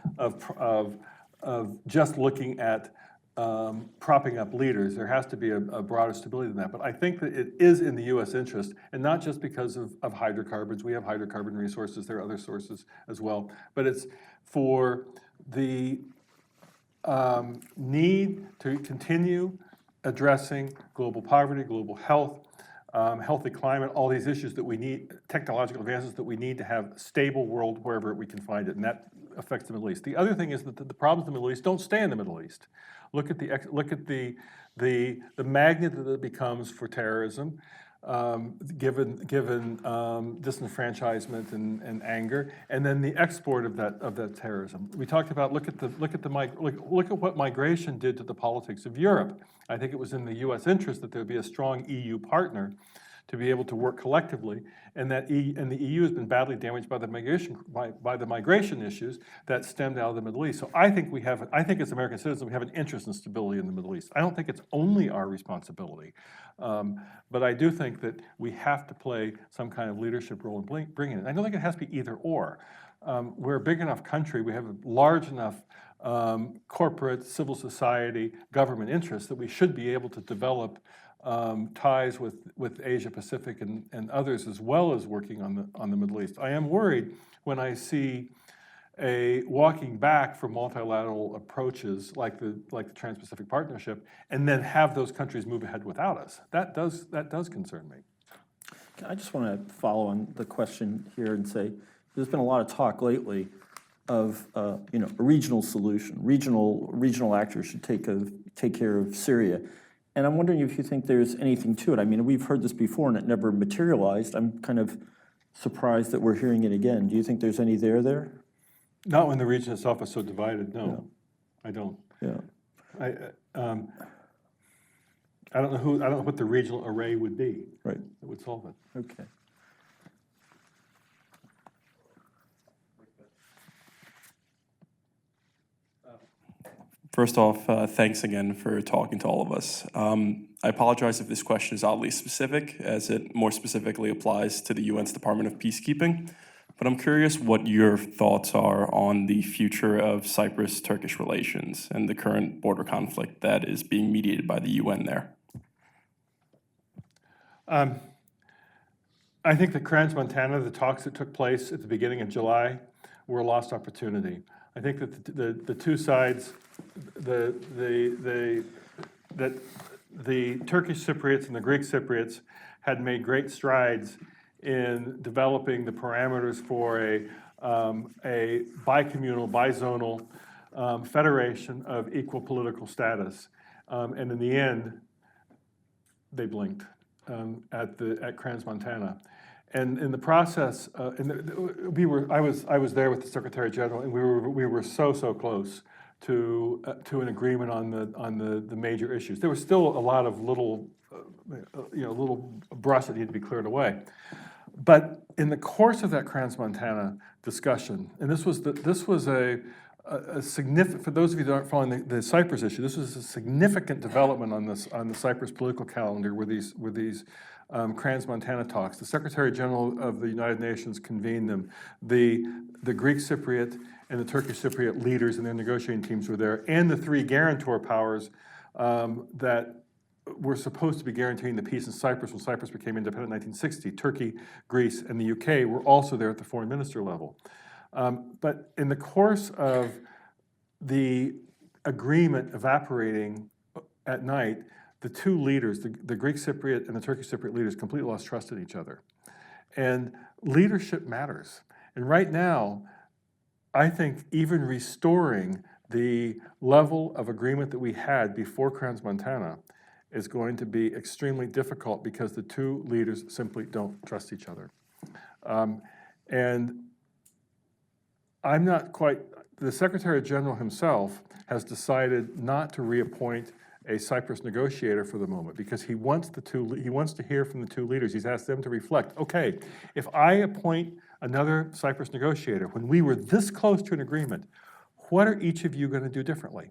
just looking at propping up leaders. There has to be a broader stability than that. But I think that it is in the U.S. interest, and not just because of hydrocarbons. We have hydrocarbon resources. There are other sources as well. But it's for the need to continue addressing global poverty, global health, healthy climate, all these issues that we need, technological advances that we need to have a stable world wherever we can find it, and that affects the Middle East. The other thing is that the problems in the Middle East don't stay in the Middle East. Look at the magnet that it becomes for terrorism, given disenfranchisement and anger, and then the export of that terrorism. We talked about look at what migration did to the politics of Europe. I think it was in the U.S. interest that there would be a strong EU partner to be able to work collectively, and the EU has been badly damaged by the migration issues that stemmed out of the Middle East. So I think as American citizens we have an interest in stability in the Middle East. I don't think it's only our responsibility, but I do think that we have to play some kind of leadership role in bringing it. I don't think it has to be either or. We're a big enough country. We have a large enough corporate, civil society, government interests that we should be able to develop ties with Asia Pacific and others, as well as working on the Middle East. I am worried when I see a walking back from multilateral approaches like the Trans-Pacific Partnership, and then have those countries move ahead without us. That does concern me. I just want to follow on the question here and say there's been a lot of talk lately of a regional solution. Regional actors should take care of Syria. And I'm wondering if you think there's anything to it. I mean, we've heard this before and it never materialized. I'm kind of surprised that we're hearing it again. Do you think there's any there? Not when the region itself is so divided, no. I don't. Yeah. I don't know what the regional array would be. Right. That would solve it. Okay. First off, thanks again for talking to all of us. I apologize if this question is oddly specific, as it more specifically applies to the UN's Department of Peacekeeping, but I'm curious what your thoughts are on the future of Cyprus-Turkish relations and the current border conflict that is being mediated by the UN there. I think that Crans-Montana, the talks that took place at the beginning of July, were a lost opportunity. I think that the two sides, that the Turkish Cypriots and the Greek Cypriots had made great strides in developing the parameters for a bicommunal, bizonal federation of equal political status. And in the end, they blinked at Crans-Montana. And in the process, I was there with the Secretary General, and we were so close to an agreement on the major issues. There was still a lot of little brush that needed to be cleared away. But in the course of that Crans-Montana discussion, and this was a significant, for those of you that aren't following the Cyprus issue, this was a significant development on the Cyprus political calendar were these Crans-Montana talks. The Secretary General of the United Nations convened them. The Greek Cypriot and the Turkish Cypriot leaders and their negotiating teams were there, and the three guarantor powers that were supposed to be guaranteeing the peace in Cyprus when Cyprus became independent in 1960. Turkey, Greece, and the UK were also there at the foreign minister level. But in the course of the agreement evaporating at night, the two leaders, the Greek Cypriot and the Turkish Cypriot leaders, completely lost trust in each other. And leadership matters. And right now, I think even restoring the level of agreement that we had before Crans-Montana is going to be extremely difficult because the two leaders simply don't trust each other. And I'm not quite, the Secretary General himself has decided not to reappoint a Cyprus negotiator for the moment because he wants to hear from the two leaders. He's asked them to reflect, okay, if I appoint another Cyprus negotiator, when we were this close to an agreement, what are each of you going to do differently?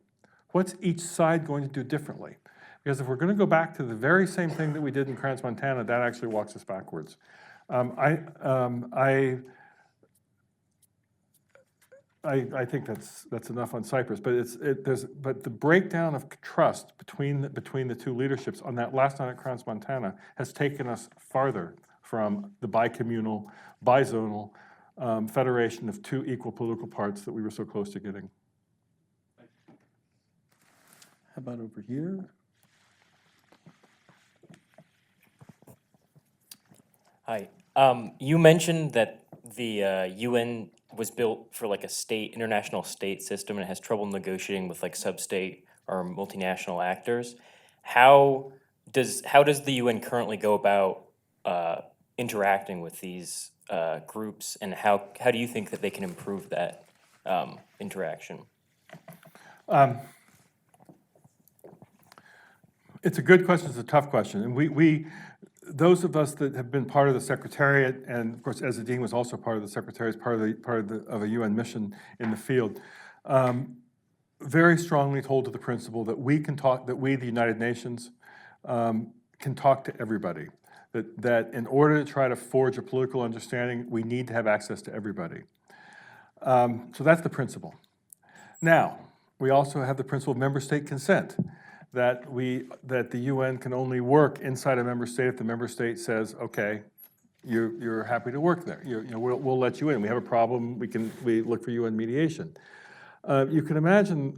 What's each side going to do differently? Because if we're going to go back to the very same thing that we did in Crans-Montana, that actually walks us backwards. I think that's enough on Cyprus, but the breakdown of trust between the two leaderships on that last night at Crans-Montana has taken us farther from the bicommunal, bizonal federation of two equal political parts that we were so close to getting. How about over here? Hi. You mentioned that the UN was built for like a international state system and it has trouble negotiating with like substate or multinational actors. How does the UN currently go about interacting with these groups, and how do you think that they can improve that interaction? It's a good question. It's a tough question, and those of us that have been part of the Secretariat, and of course, as the Dean was also part of the Secretariat, part of a UN mission in the field, very strongly hold to the principle that we, the United Nations, can talk to everybody. That in order to try to forge a political understanding, we need to have access to everybody. So that's the principle. Now, we also have the principle of member state consent. That the UN can only work inside a member state if the member state says, okay, you're happy to work there. We'll let you in. We have a problem. We look for UN mediation. You can imagine.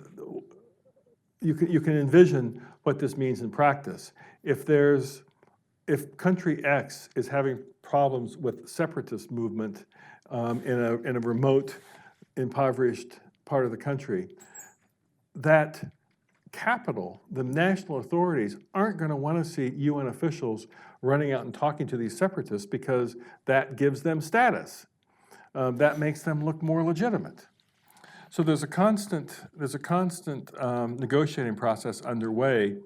You can envision what this means in practice. If country X is having problems with separatist movement in a remote, impoverished part of the country, that capital, the national authorities, aren't going to want to see UN officials running out and talking to these separatists because that gives them status. That makes them look more legitimate. So there's a constant negotiating process underway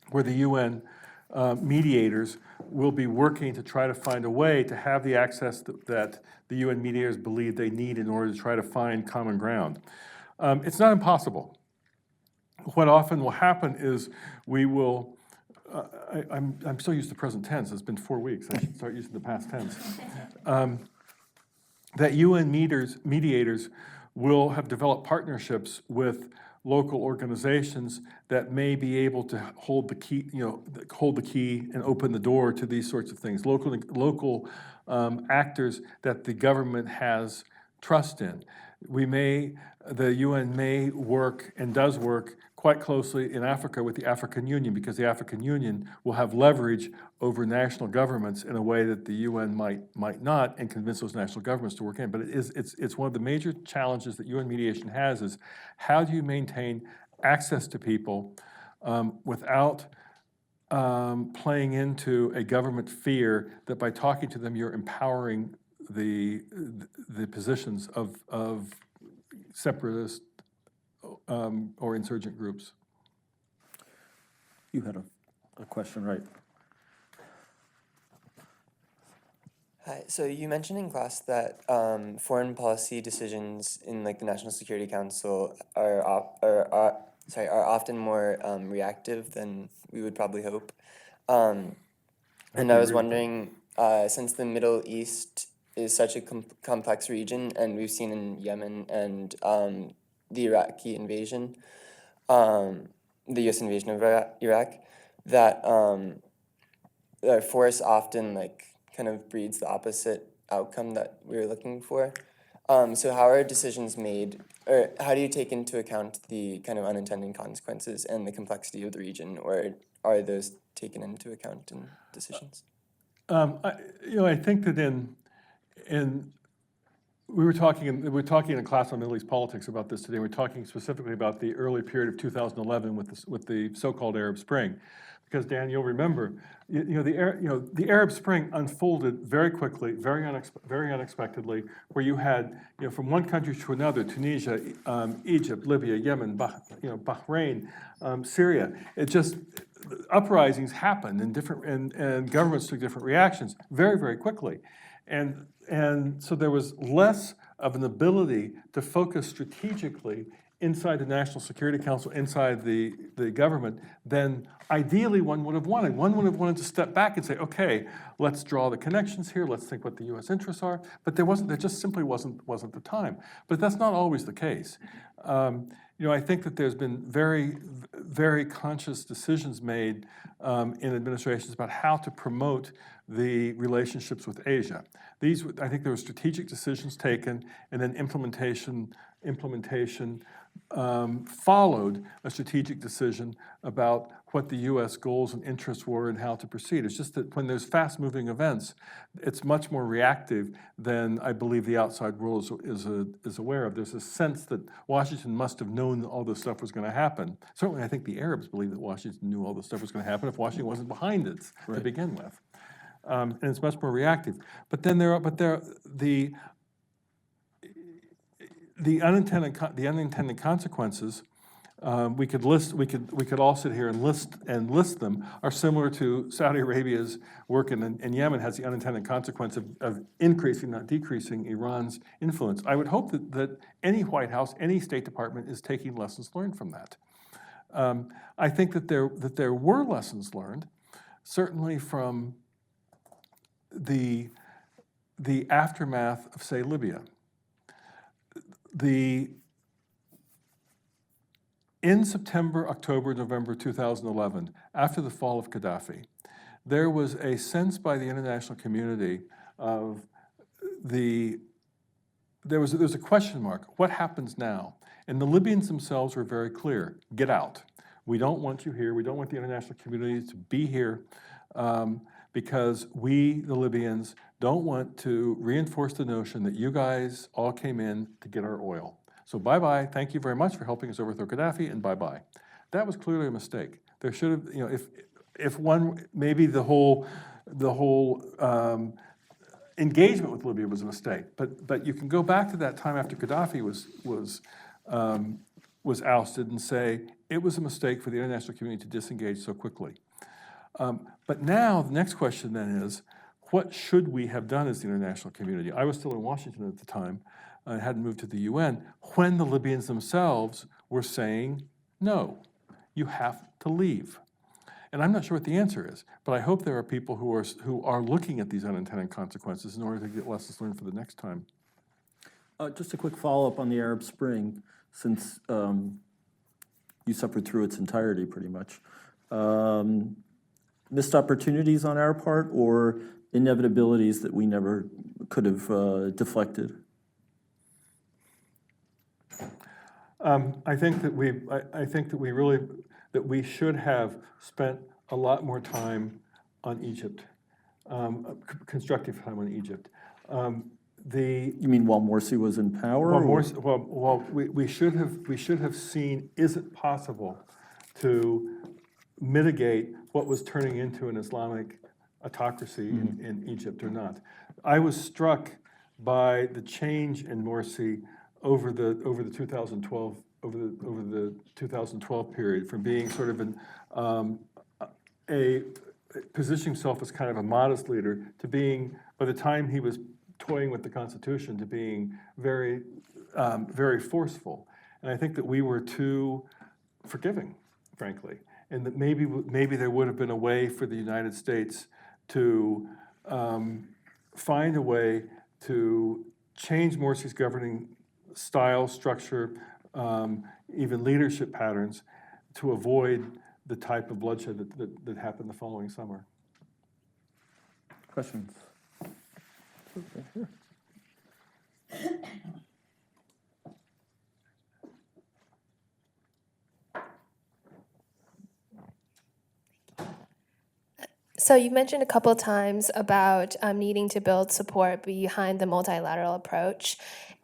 where the UN mediators will be working to try to find a way to have the access that the UN mediators believe they need in order to try to find common ground. It's not impossible. What often will happen is we will, I'm still used to present tense, it's been 4 weeks, I should start using the past tense. That UN mediators will have developed partnerships with local organizations that may be able to hold the key, hold the key and open the door to these sorts of things. Local actors that the government has trust in. The UN may work and does work quite closely in Africa with the African Union, because the African Union will have leverage over national governments in a way that the UN might not, and convince those national governments to work in. But it's one of the major challenges that UN mediation has, is how do you maintain access to people without playing into a government fear that by talking to them you're empowering the positions of separatist or insurgent groups. You had a question, right? Hi. So you mentioned in class that foreign policy decisions in like the National Security Council are often more reactive than we would probably hope. And I was wondering, since the Middle East is such a complex region, and we've seen in Yemen and the Iraqi invasion, the U.S. invasion of Iraq, that our force often like kind of breeds the opposite outcome that we were looking for. So how are decisions made, or how do you take into account the kind of unintended consequences and the complexity of the region, or are those taken into account in decisions? I think that we were talking in a class on Middle East politics about this today. We're talking specifically about the early period of 2011 with the so-called Arab Spring, because Dan, you'll remember, the Arab Spring unfolded very quickly, very unexpectedly, where you had from one country to another, Tunisia, Egypt, Libya, Yemen, Bahrain, Syria. It just uprisings happened and governments took different reactions very, very quickly. And so there was less of an ability to focus strategically inside the National Security Council, inside the government, than ideally one would have wanted. One would have wanted to step back and say, okay, let's draw the connections here, let's think what the US interests are, but there just simply wasn't the time. But that's not always the case. I think that there's been very, very conscious decisions made in administrations about how to promote the relationships with Asia. I think there were strategic decisions taken, and then implementation followed a strategic decision about what the U.S. goals and interests were and how to proceed. It's just that when there's fast-moving events, it's much more reactive than I believe the outside world is aware of. There's a sense that Washington must have known all this stuff was going to happen. Certainly, I think the Arabs believe that Washington knew all this stuff was going to happen if Washington wasn't behind it to begin with. And it's much more reactive. But then the unintended consequences, we could all sit here and list them, are similar to Saudi Arabia's work in Yemen has the unintended consequence of increasing, not decreasing, Iran's influence. I would hope that any White House, any State Department is taking lessons learned from that. I think that there were lessons learned, certainly from the aftermath of, say, Libya. In September, October, November 2011, after the fall of Gaddafi, there was a sense by the international community of there was a question mark. What happens now? And the Libyans themselves were very clear. Get out. We don't want you here. We don't want the international community to be here because we, the Libyans, don't want to reinforce the notion that you guys all came in to get our oil. So bye-bye, thank you very much for helping us overthrow Gaddafi, and bye-bye. That was clearly a mistake. There should have, if one, maybe the whole engagement with Libya was a mistake, but you can go back to that time after Gaddafi was ousted and say, it was a mistake for the international community to disengage so quickly. But now, the next question then is, what should we have done as the international community? I was still in Washington at the time. I hadn't moved to the UN, when the Libyans themselves were saying, no, you have to leave. And I'm not sure what the answer is, but I hope there are people who are looking at these unintended consequences in order to get lessons learned for the next time. Just a quick follow-up on the Arab Spring, since you suffered through its entirety, pretty much. Missed opportunities on our part, or inevitabilities that we never could have deflected? I think that we should have spent a lot more time on Egypt, constructive time on Egypt. You mean while Morsi was in power? We should have seen, is it possible to mitigate what was turning into an Islamic autocracy in Egypt or not? I was struck by the change in Morsi over the 2012 period, from being sort of positioning himself as kind of a modest leader to being, by the time he was toying with the Constitution, to being very, very forceful. And I think that we were too forgiving, frankly, and that maybe there would have been a way for the United States to find a way to change Morsi's governing style, structure, even leadership patterns, to avoid the type of bloodshed that happened the following summer. Questions? So you mentioned a couple of times about needing to build support behind the multilateral approach.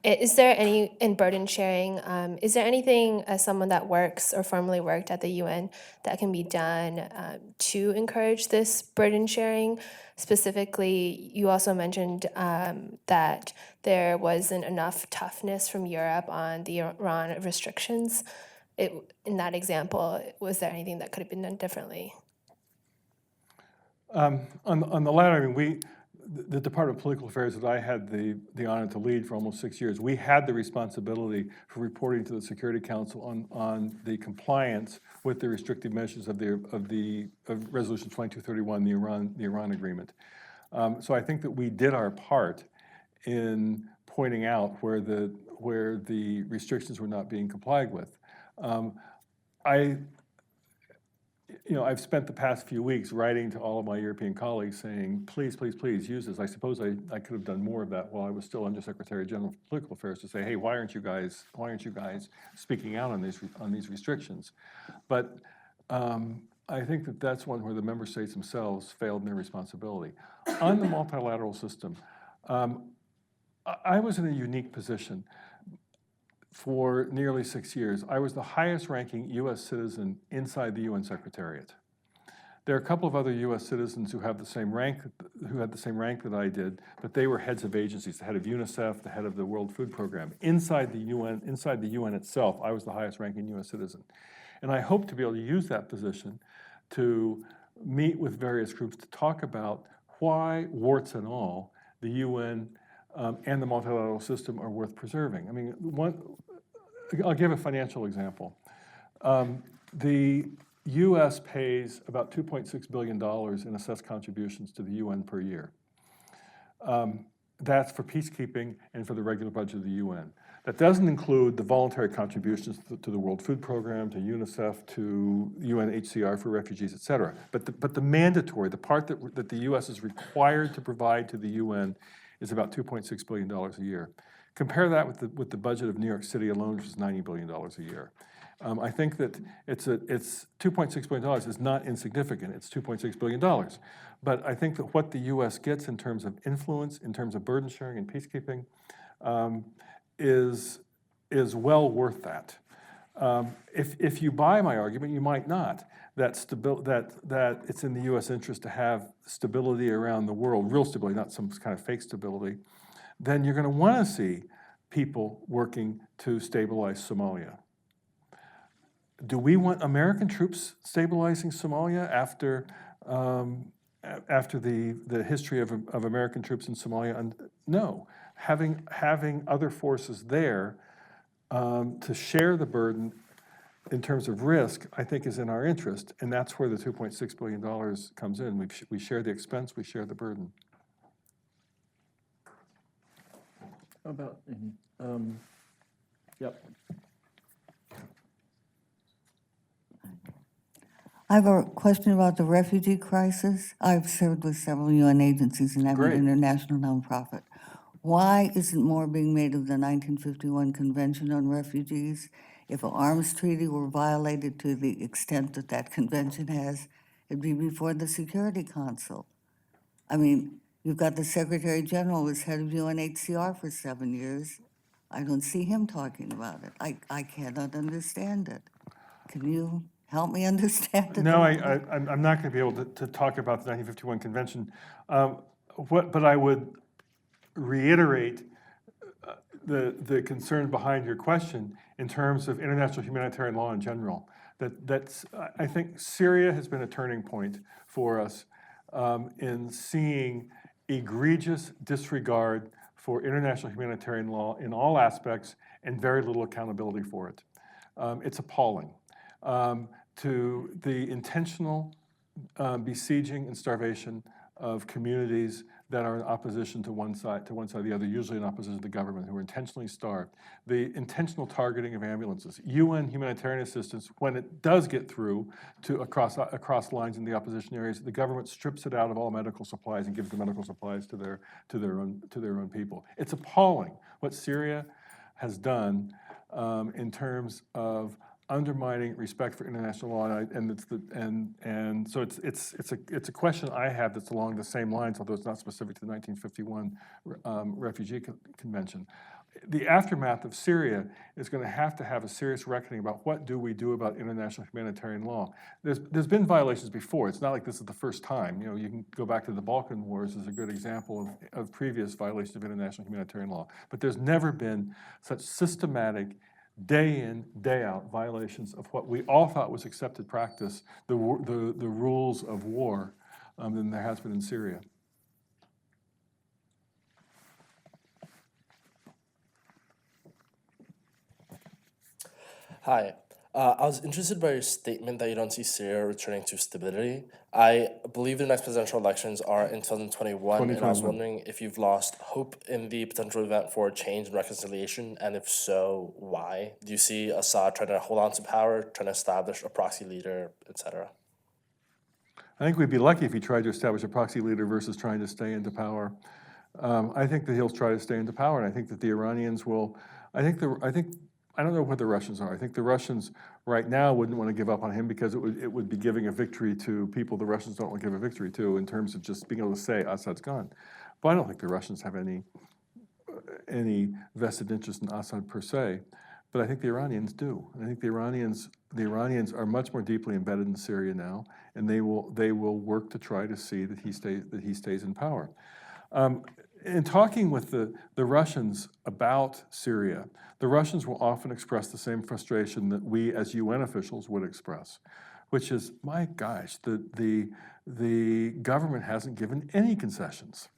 Is there any, in burden sharing, is there anything as someone that works or formerly worked at the UN that can be done to encourage this burden sharing? Specifically, you also mentioned that there wasn't enough toughness from Europe on the Iran restrictions. In that example, was there anything that could have been done differently? On the latter, I mean, the Department of Political Affairs that I had the honor to lead for almost 6 years, we had the responsibility for reporting to the Security Council on the compliance with the restrictive measures of Resolution 2231, the Iran agreement. So I think that we did our part in pointing out where the restrictions were not being complied with. I've spent the past few weeks writing to all of my European colleagues saying, please, please, please use this. I suppose I could have done more of that while I was still Undersecretary General for Political Affairs, to say, hey, why aren't you guys speaking out on these restrictions? But I think that that's one where the member states themselves failed in their responsibility. On the multilateral system, I was in a unique position. For nearly 6 years, I was the highest ranking US citizen inside the UN Secretariat. There are a couple of other US citizens who had the same rank that I did, but they were heads of agencies, the head of UNICEF, the head of the World Food Program. Inside the UN itself, I was the highest ranking US citizen. And I hope to be able to use that position to meet with various groups to talk about why, warts and all, the UN and the multilateral system are worth preserving. I mean, I'll give a financial example. The U.S. pays about $2.6 billion in assessed contributions to the UN per year. That's for peacekeeping and for the regular budget of the UN. That doesn't include the voluntary contributions to the World Food Program, to UNICEF, to UNHCR for refugees, et cetera. But the mandatory, the part that the U.S. is required to provide to the UN, is about $2.6 billion a year. Compare that with the budget of New York City alone, which is $90 billion a year. I think that it's $2.6 billion is not insignificant. It's $2.6 billion. But I think that what the U.S. gets in terms of influence, in terms of burden sharing and peacekeeping, is well worth that. If you buy my argument, you might not, that it's in the U.S. interest to have stability around the world, real stability, not some kind of fake stability, then you're going to want to see people working to stabilize Somalia. Do we want American troops stabilizing Somalia after the history of American troops in Somalia? And no, having other forces there to share the burden in terms of risk, I think, is in our interest, and that's where the $2.6 billion comes in. We share the expense, we share the burden. How about, yep. I have a question about the refugee crisis. I've served with several UN agencies and I'm an Great. international nonprofit. Why isn't more being made of the 1951 Convention on Refugees? If an arms treaty were violated to the extent that that convention has, it'd be before the Security Council. I mean, you've got the Secretary General was head of UNHCR for 7 years. I don't see him talking about it. I cannot understand it. Can you help me understand it? No, I'm not going to be able to talk about the 1951 convention. But I would reiterate the concern behind your question in terms of international humanitarian law in general. I think Syria has been a turning point for us in seeing egregious disregard for international humanitarian law in all aspects and very little accountability for it. It's appalling. To the intentional besieging and starvation of communities that are in opposition to one side or the other, usually in opposition to the government, who are intentionally starved. The intentional targeting of ambulances. UN humanitarian assistance, when it does get through to across lines in the opposition areas, the government strips it out of all medical supplies and gives the medical supplies to their own people. It's appalling what Syria has done in terms of undermining respect for international law, and so it's a question I have that's along the same lines, although it's not specific to the 1951 Refugee Convention. The aftermath of Syria is going to have a serious reckoning about what do we do about international humanitarian law. There's been violations before. It's not like this is the first time. You know, you can go back to the Balkan Wars as a good example of previous violations of international humanitarian law. But there's never been such systematic, day in, day out violations of what we all thought was accepted practice, the rules of war, than there has been in Syria. Hi. I was interested by your statement that you don't see Syria returning to stability. I believe the next presidential elections are in 2021, and I was wondering if you've lost hope in the potential event for change and reconciliation, and if so, why? Do you see Assad trying to hold on to power, trying to establish a proxy leader, etc.? I think we'd be lucky if he tried to establish a proxy leader versus trying to stay into power. I think that he'll try to stay into power, and I think that the Iranians will. I don't know what the Russians are. I think the Russians right now wouldn't want to give up on him because it would be giving a victory to people the Russians don't want to give a victory to in terms of just being able to say Assad's gone. But I don't think the Russians have any vested interest in Assad per se. But I think the Iranians do. And I think the Iranians are much more deeply embedded in Syria now, and they will work to try to see that he stays in power. In talking with the Russians about Syria, the Russians will often express the same frustration that we as UN officials would express, which is, my gosh, the government hasn't given any concessions.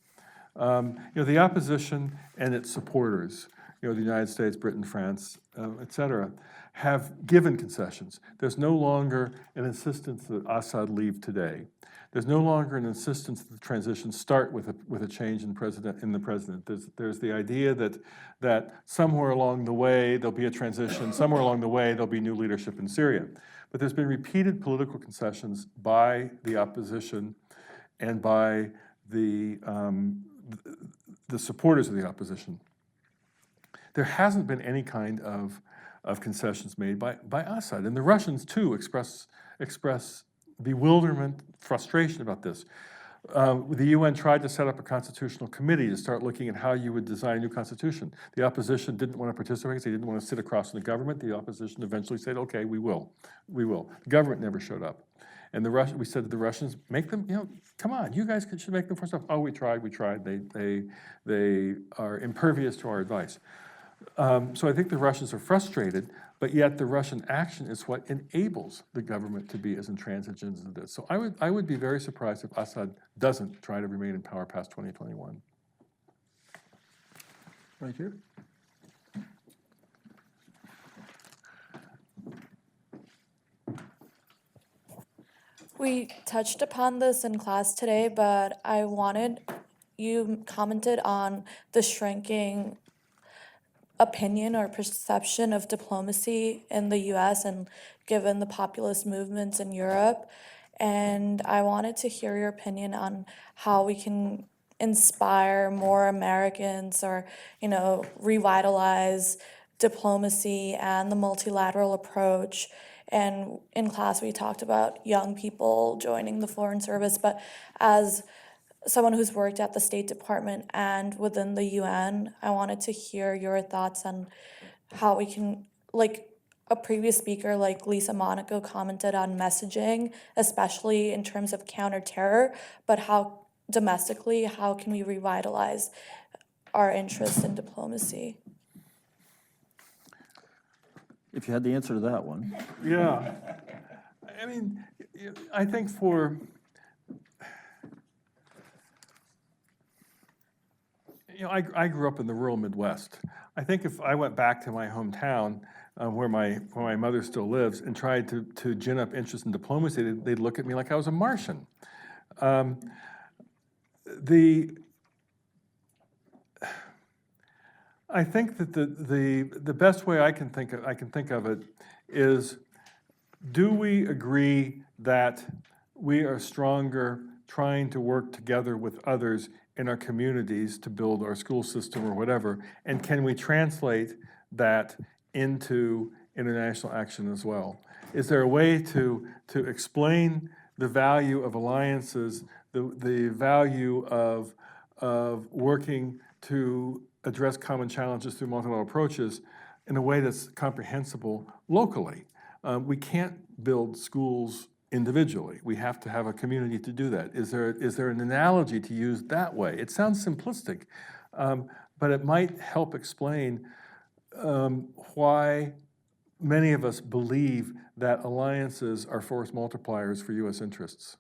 The opposition and its supporters, the United States, Britain, France, et cetera, have given concessions. There's no longer an insistence that Assad leave today. There's no longer an insistence that the transition start with a change in the president. There's the idea that somewhere along the way there'll be a transition, somewhere along the way there'll be new leadership in Syria. But there's been repeated political concessions by the opposition and by the supporters of the opposition. There hasn't been any kind of concessions made by Assad. And the Russians, too, express bewilderment, frustration about this. The UN tried to set up a constitutional committee to start looking at how you would design a new constitution. The opposition didn't want to participate because they didn't want to sit across from the government. The opposition eventually said, okay, we will. The government never showed up. And we said to the Russians, make them, come on, you guys should make them for stuff. Oh, we tried. They are impervious to our advice. So I think the Russians are frustrated, but yet the Russian action is what enables the government to be as intransigent as it is. So I would be very surprised if Assad doesn't try to remain in power past 2021. Right here. We touched upon this in class today, but you commented on the shrinking opinion or perception of diplomacy in the US and given the populist movements in Europe. And I wanted to hear your opinion on how we can inspire more Americans or, revitalize diplomacy and the multilateral approach. And in class, we talked about young people joining the Foreign Service, but as someone who's worked at the State Department and within the UN, I wanted to hear your thoughts on how we can, like a previous speaker, like Lisa Monaco, commented on messaging, especially in terms of counterterror, but how domestically, how can we revitalize our interest in diplomacy? If you had the answer to that one. Yeah. I mean, I think I grew up in the rural Midwest. I think if I went back to my hometown, where my mother still lives, and tried to gin up interest in diplomacy, they'd look at me like I was a Martian. I think that the best way I can think of it is, do we agree that we are stronger trying to work together with others in our communities to build our school system or whatever, and can we translate that into international action as well? Is there a way to explain the value of alliances, the value of working to address common challenges through multilateral approaches in a way that's comprehensible locally? We can't build schools individually. We have to have a community to do that. Is there an analogy to use that way? It sounds simplistic, but it might help explain why many of us believe that alliances are force multipliers for U.S. interests.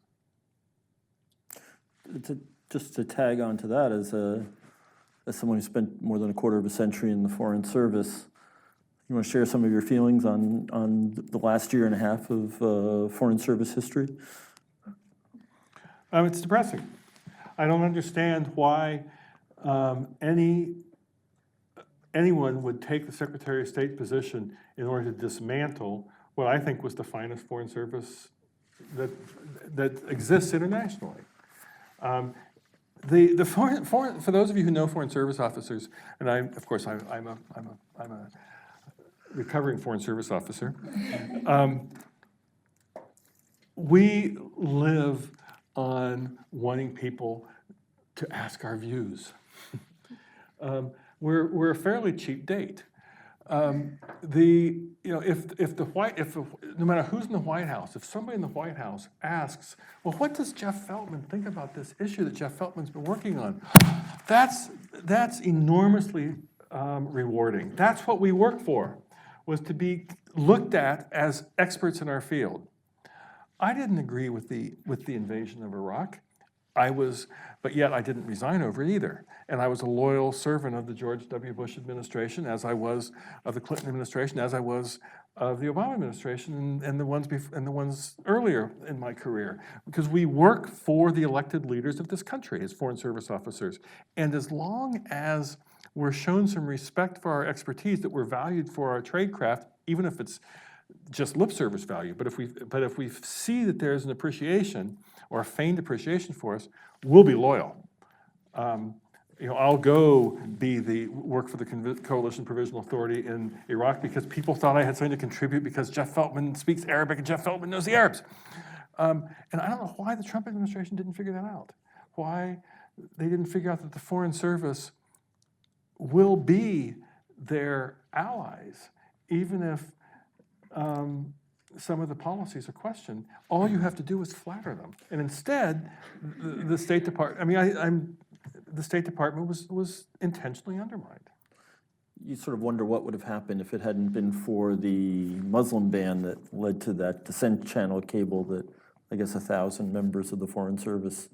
Just to tag on to that, as someone who spent more than a quarter of a century in the Foreign Service, you want to share some of your feelings on the last year and a half of Foreign Service history? It's depressing. I don't understand why anyone would take the Secretary of State position in order to dismantle what I think was the finest Foreign Service that exists internationally. The foreign, for those of you who know Foreign Service officers, and I'm a recovering Foreign Service officer, we live on wanting people to ask our views. We're a fairly cheap date. No matter who's in the White House, if somebody in the White House asks, well, what does Jeff Feltman think about this issue that Jeff Feltman's been working on? That's enormously rewarding. That's what we work for, was to be looked at as experts in our field. I didn't agree with the invasion of Iraq. But yet I didn't resign over it either. And I was a loyal servant of the George W. Bush administration, as I was of the Clinton administration, as I was of the Obama administration, and the ones earlier in my career, because we work for the elected leaders of this country as Foreign Service officers. And as long as we're shown some respect for our expertise, that we're valued for our tradecraft, even if it's just lip service value, but if we see that there's an appreciation or a feigned appreciation for us, we'll be loyal. I'll go work for the Coalition Provisional Authority in Iraq because people thought I had something to contribute because Jeff Feltman speaks Arabic and Jeff Feltman knows the Arabs. And I don't know why the Trump administration didn't figure that out. Why they didn't figure out that the Foreign Service will be their allies, even if some of the policies are questioned. All you have to do is flatter them. And instead, the State Department, the State Department was intentionally undermined. You sort of wonder what would have happened if it hadn't been for the Muslim ban that led to that descent channel cable that I guess 1,000 members of the Foreign Service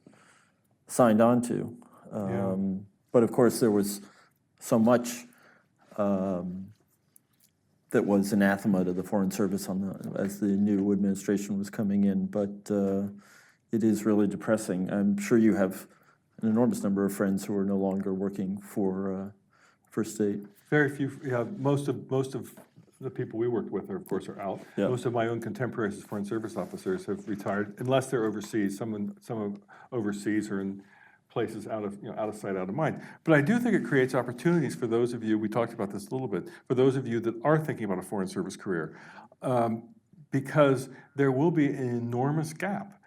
signed on to. But of course, there was so much that was anathema to the Foreign Service as the new administration was coming in. But it is really depressing. I'm sure you have an enormous number of friends who are no longer working for for state. Very few, yeah, most of the people we worked with are, of course, are out. Yeah. Most of my own contemporaries as foreign service officers have retired, unless they're overseas. Some overseas are in places out of sight, out of mind. But I do think it creates opportunities for those of you, we talked about this a little bit, for those of you that are thinking about a foreign service career, because there will be an enormous gap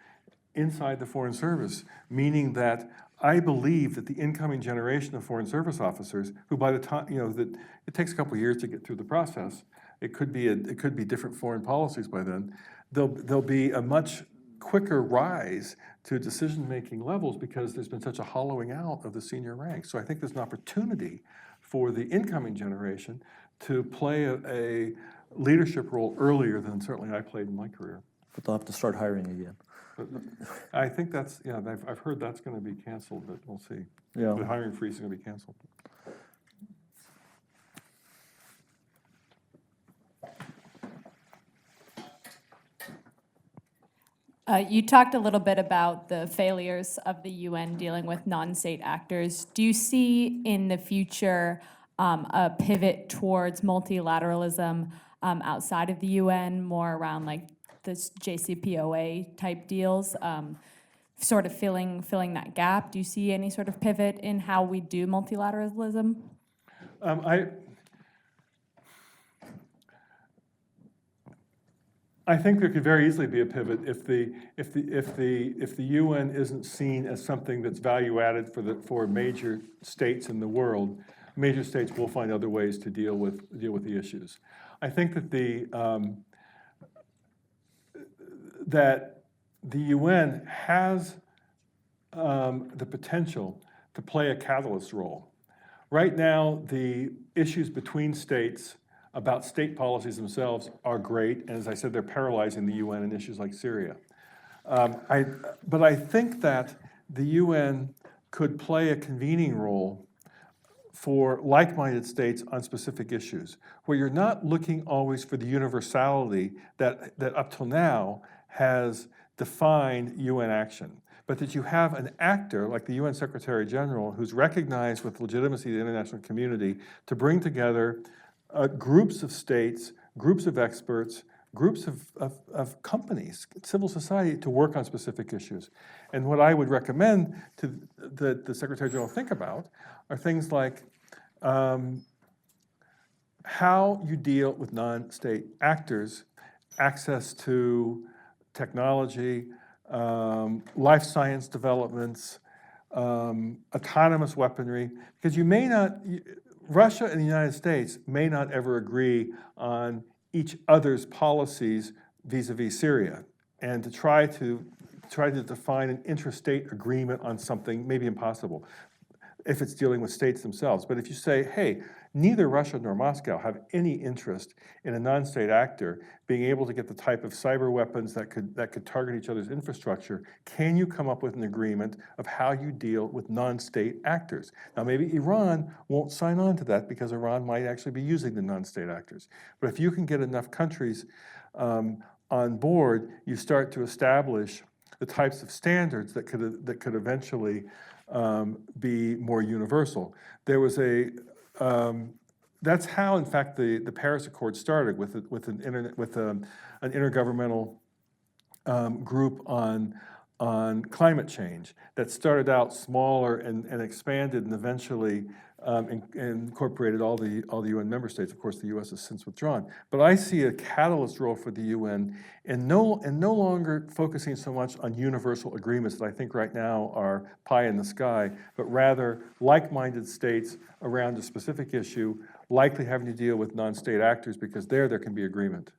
inside the foreign service, meaning that I believe that the incoming generation of foreign service officers, who by the time, that it takes a couple of years to get through the process, it could be different foreign policies by then, there'll be a much quicker rise to decision-making levels because there's been such a hollowing out of the senior ranks. So I think there's an opportunity for the incoming generation to play a leadership role earlier than certainly I played in my career. But they'll have to start hiring again. I think that's, I've heard that's going to be canceled, but we'll see. Yeah. The hiring freeze is going to be canceled. You talked a little bit about the failures of the UN dealing with non-state actors. Do you see in the future a pivot towards multilateralism outside of the UN, more around like this JCPOA type deals, sort of filling that gap? Do you see any sort of pivot in how we do multilateralism? I think there could very easily be a pivot if the UN isn't seen as something that's value added for major states in the world. Major states will find other ways to deal with the issues. I think that the UN has the potential to play a catalyst role. Right now, the issues between states about state policies themselves are great, and as I said, they're paralyzing the UN in issues like Syria. But I think that the UN could play a convening role for like-minded states on specific issues, where you're not looking always for the universality that up till now has defined UN action, but that you have an actor like the UN Secretary General who's recognized with legitimacy of the international community to bring together groups of states, groups of experts, groups of companies, civil society to work on specific issues. And what I would recommend to the Secretary General think about are things like how you deal with non-state actors, access to technology, life science developments, autonomous weaponry, because you may not, Russia and the United States may not ever agree on each other's policies vis-a-vis Syria. And to try to define an interstate agreement on something may be impossible if it's dealing with states themselves. But if you say, hey, neither Russia nor Moscow have any interest in a non-state actor being able to get the type of cyber weapons that could target each other's infrastructure, can you come up with an agreement of how you deal with non-state actors? Now, maybe Iran won't sign on to that because Iran might actually be using the non-state actors. But if you can get enough countries on board, you start to establish the types of standards that could eventually be more universal. There was that's how, in fact, the Paris Accord started with an intergovernmental group on climate change that started out smaller and expanded and eventually incorporated all the UN member states. Of course, the U.S. has since withdrawn. But I see a catalyst role for the UN and no longer focusing so much on universal agreements that I think right now are pie in the sky, but rather like-minded states around a specific issue, likely having to deal with non-state actors because there can be agreement.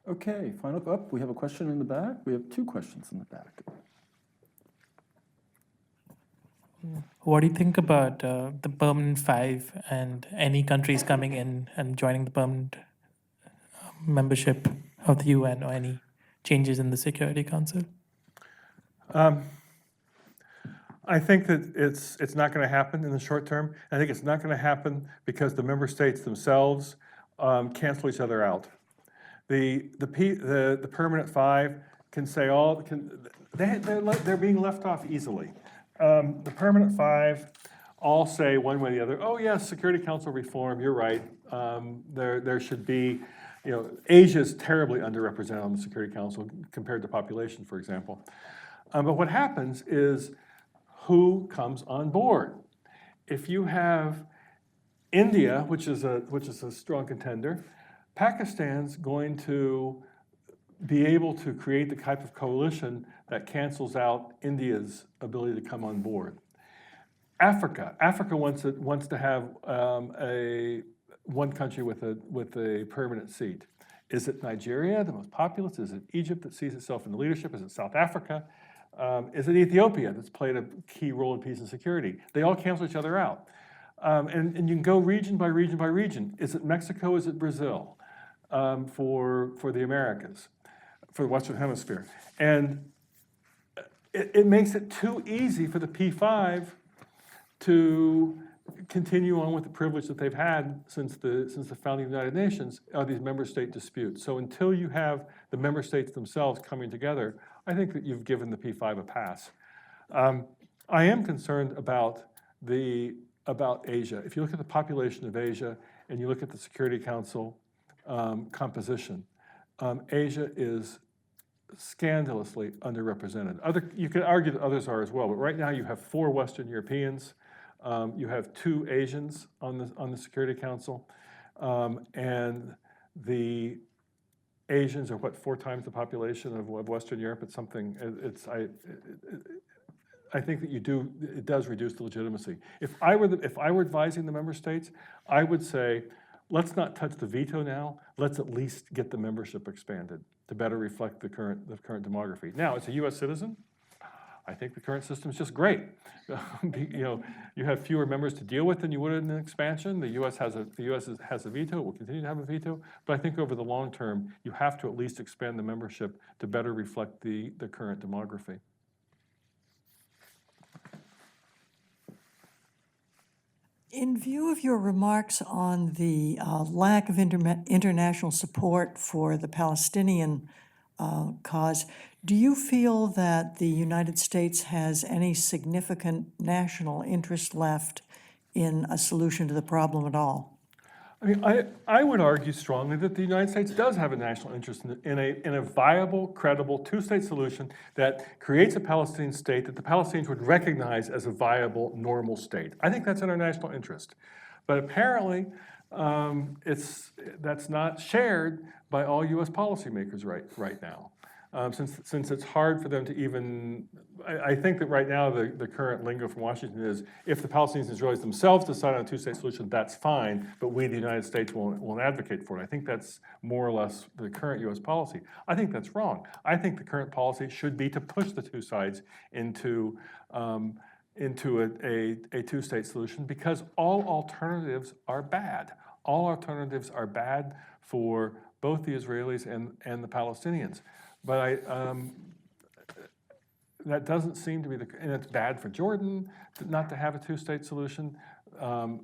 Okay, final up. We have a question in the back. We have two questions in the back. What do you think about the permanent five and any countries coming in and joining the permanent membership of the UN or any changes in the Security Council? I think that it's not going to happen in the short term. I think it's not going to happen because the member states themselves cancel each other out. The permanent five can say they're being left off easily. The permanent five all say one way or the other, oh yes, Security Council reform, you're right. There should be, Asia is terribly underrepresented on the Security Council compared to population, for example. But what happens is who comes on board? If you have India, which is a strong contender, Pakistan's going to be able to create the type of coalition that cancels out India's ability to come on board. Africa wants to have one country with a permanent seat. Is it Nigeria, the most populous? Is it Egypt that sees itself in the leadership? Is it South Africa? Is it Ethiopia that's played a key role in peace and security? They all cancel each other out. And you can go region by region by region. Is it Mexico? Is it Brazil for the Americas, for the Western Hemisphere? And it makes it too easy for the P5 to continue on with the privilege that they've had since the founding of the United Nations, are these member state disputes. So until you have the member states themselves coming together, I think that you've given the P5 a pass. I am concerned about Asia. If you look at the population of Asia and you look at the Security Council composition, Asia is scandalously underrepresented. You could argue that others are as well, but right now you have 4 Western Europeans, you have 2 Asians on the Security Council, and the Asians are 4 times the population of Western Europe. It's something. I think that it does reduce the legitimacy. If I were advising the member states, I would say, let's not touch the veto now. Let's at least get the membership expanded to better reflect the current demography. Now, as a U.S. citizen, I think the current system is just great. You have fewer members to deal with than you would in an expansion. The U.S. has a veto. It will continue to have a veto. But I think over the long term, you have to at least expand the membership to better reflect the current demography. In view of your remarks on the lack of international support for the Palestinian cause, do you feel that the United States has any significant national interest left in a solution to the problem at all? I mean, I would argue strongly that the United States does have a national interest in a viable, credible, two-state solution that creates a Palestinian state that the Palestinians would recognize as a viable, normal state. I think that's in our national interest. But apparently, that's not shared by all U.S. policymakers right now. Since it's hard for them to even, I think that right now the current lingo from Washington is, if the Palestinians and Israelis themselves decide on a two-state solution, that's fine, but we, the United States, won't advocate for it. I think that's more or less the current U.S. policy. I think that's wrong. I think the current policy should be to push the two sides into a two-state solution, because all alternatives are bad. All alternatives are bad for both the Israelis and the Palestinians. But that doesn't seem to be and it's bad for Jordan not to have a two-state solution. So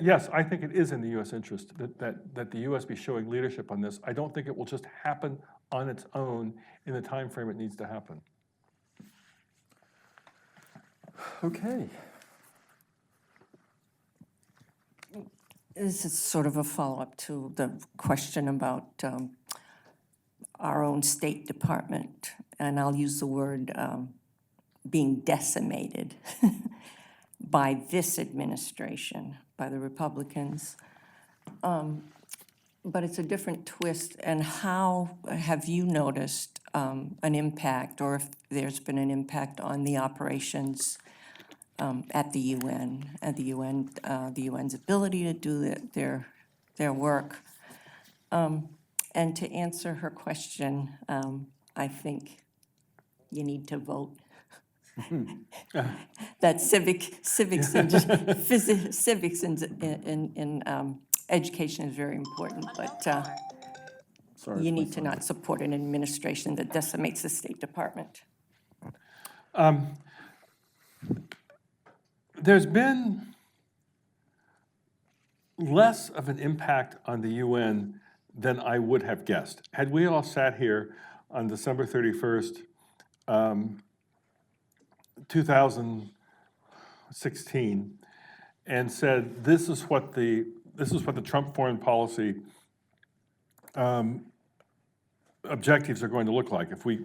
yes, I think it is in the U.S. interest that the U.S. be showing leadership on this. I don't think it will just happen on its own in the time frame it needs to happen. Okay. This is sort of a follow-up to the question about our own State Department, and I'll use the word being decimated by this administration, by the Republicans. But it's a different twist. And how have you noticed an impact, or if there's been an impact on the operations at the UN, the UN's ability to do their work? And to answer her question, I think you need to vote. That civics in education is very important, but you need to not support an administration that decimates the State Department. There's been less of an impact on the UN than I would have guessed. Had we all sat here on December 31st, 2016 and said, this is what the Trump foreign policy objectives are going to look like. If we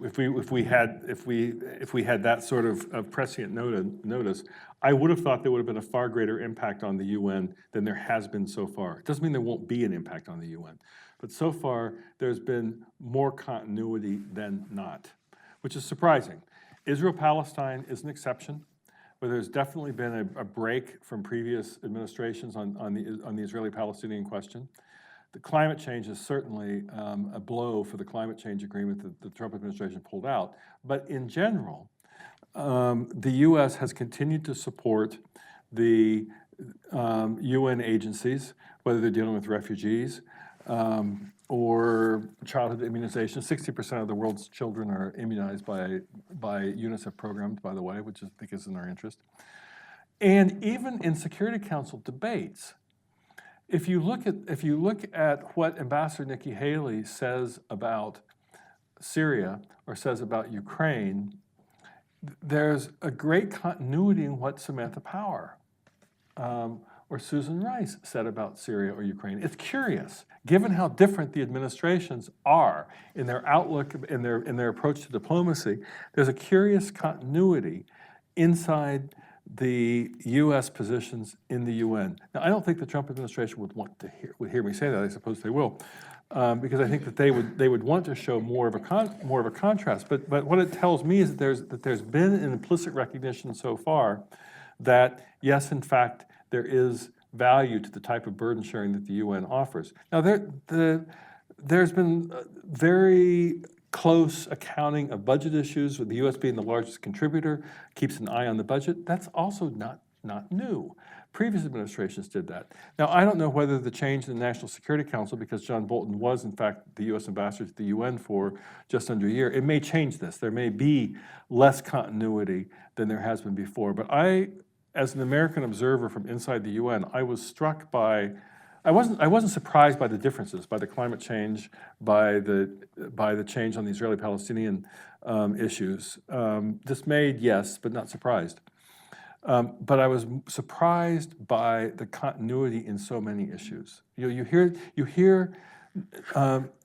had that sort of prescient notice, I would have thought there would have been a far greater impact on the UN than there has been so far. It doesn't mean there won't be an impact on the UN, but so far there's been more continuity than not, which is surprising. Israel-Palestine is an exception, where there's definitely been a break from previous administrations on the Israeli-Palestinian question. The climate change is certainly a blow for the climate change agreement that the Trump administration pulled out. But in general, the U.S. has continued to support the UN agencies, whether they're dealing with refugees or childhood immunization. 60% of the world's children are immunized by UNICEF programs, by the way, which I think is in our interest. And even in Security Council debates, if you look at what Ambassador Nikki Haley says about Syria or says about Ukraine, there's a great continuity in what Samantha Power or Susan Rice said about Syria or Ukraine. It's curious, given how different the administrations are in their outlook, in their approach to diplomacy. There's a curious continuity inside the U.S. positions in the UN. Now, I don't think the Trump administration would hear me say that. I suppose they will, because I think that they would want to show more of a contrast. But what it tells me is that there's been an implicit recognition so far that yes, in fact, there is value to the type of burden sharing that the UN offers. Now, there's been very close accounting of budget issues, with the U.S. being the largest contributor, keeps an eye on the budget. That's also not new. Previous administrations did that. Now, I don't know whether the change in the National Security Council, because John Bolton was, in fact, the U.S. ambassador to the UN for just under a year, it may change this. There may be less continuity than there has been before. But as an American observer from inside the UN, I was struck by, I wasn't surprised by the differences, by the climate change, by the change on the Israeli-Palestinian issues. Dismayed, yes, but not surprised. But I was surprised by the continuity in so many issues. You hear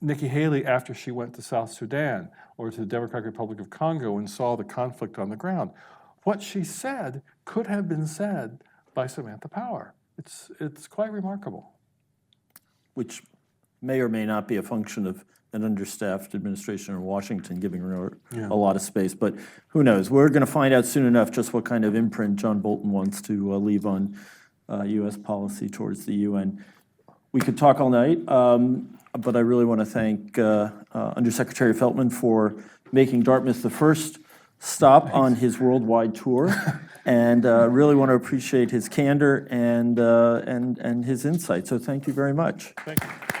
Nikki Haley after she went to South Sudan or to the Democratic Republic of Congo and saw the conflict on the ground. What she said could have been said by Samantha Power. It's quite remarkable. Which may or may not be a function of an understaffed administration in Washington giving her a lot of space, but who knows? We're going to find out soon enough just what kind of imprint John Bolton wants to leave on U.S. policy towards the UN. We could talk all night, but I really want to thank Undersecretary Feltman for making Dartmouth the first stop on his worldwide tour, and really want to appreciate his candor and his insight. So thank you very much. Thank you.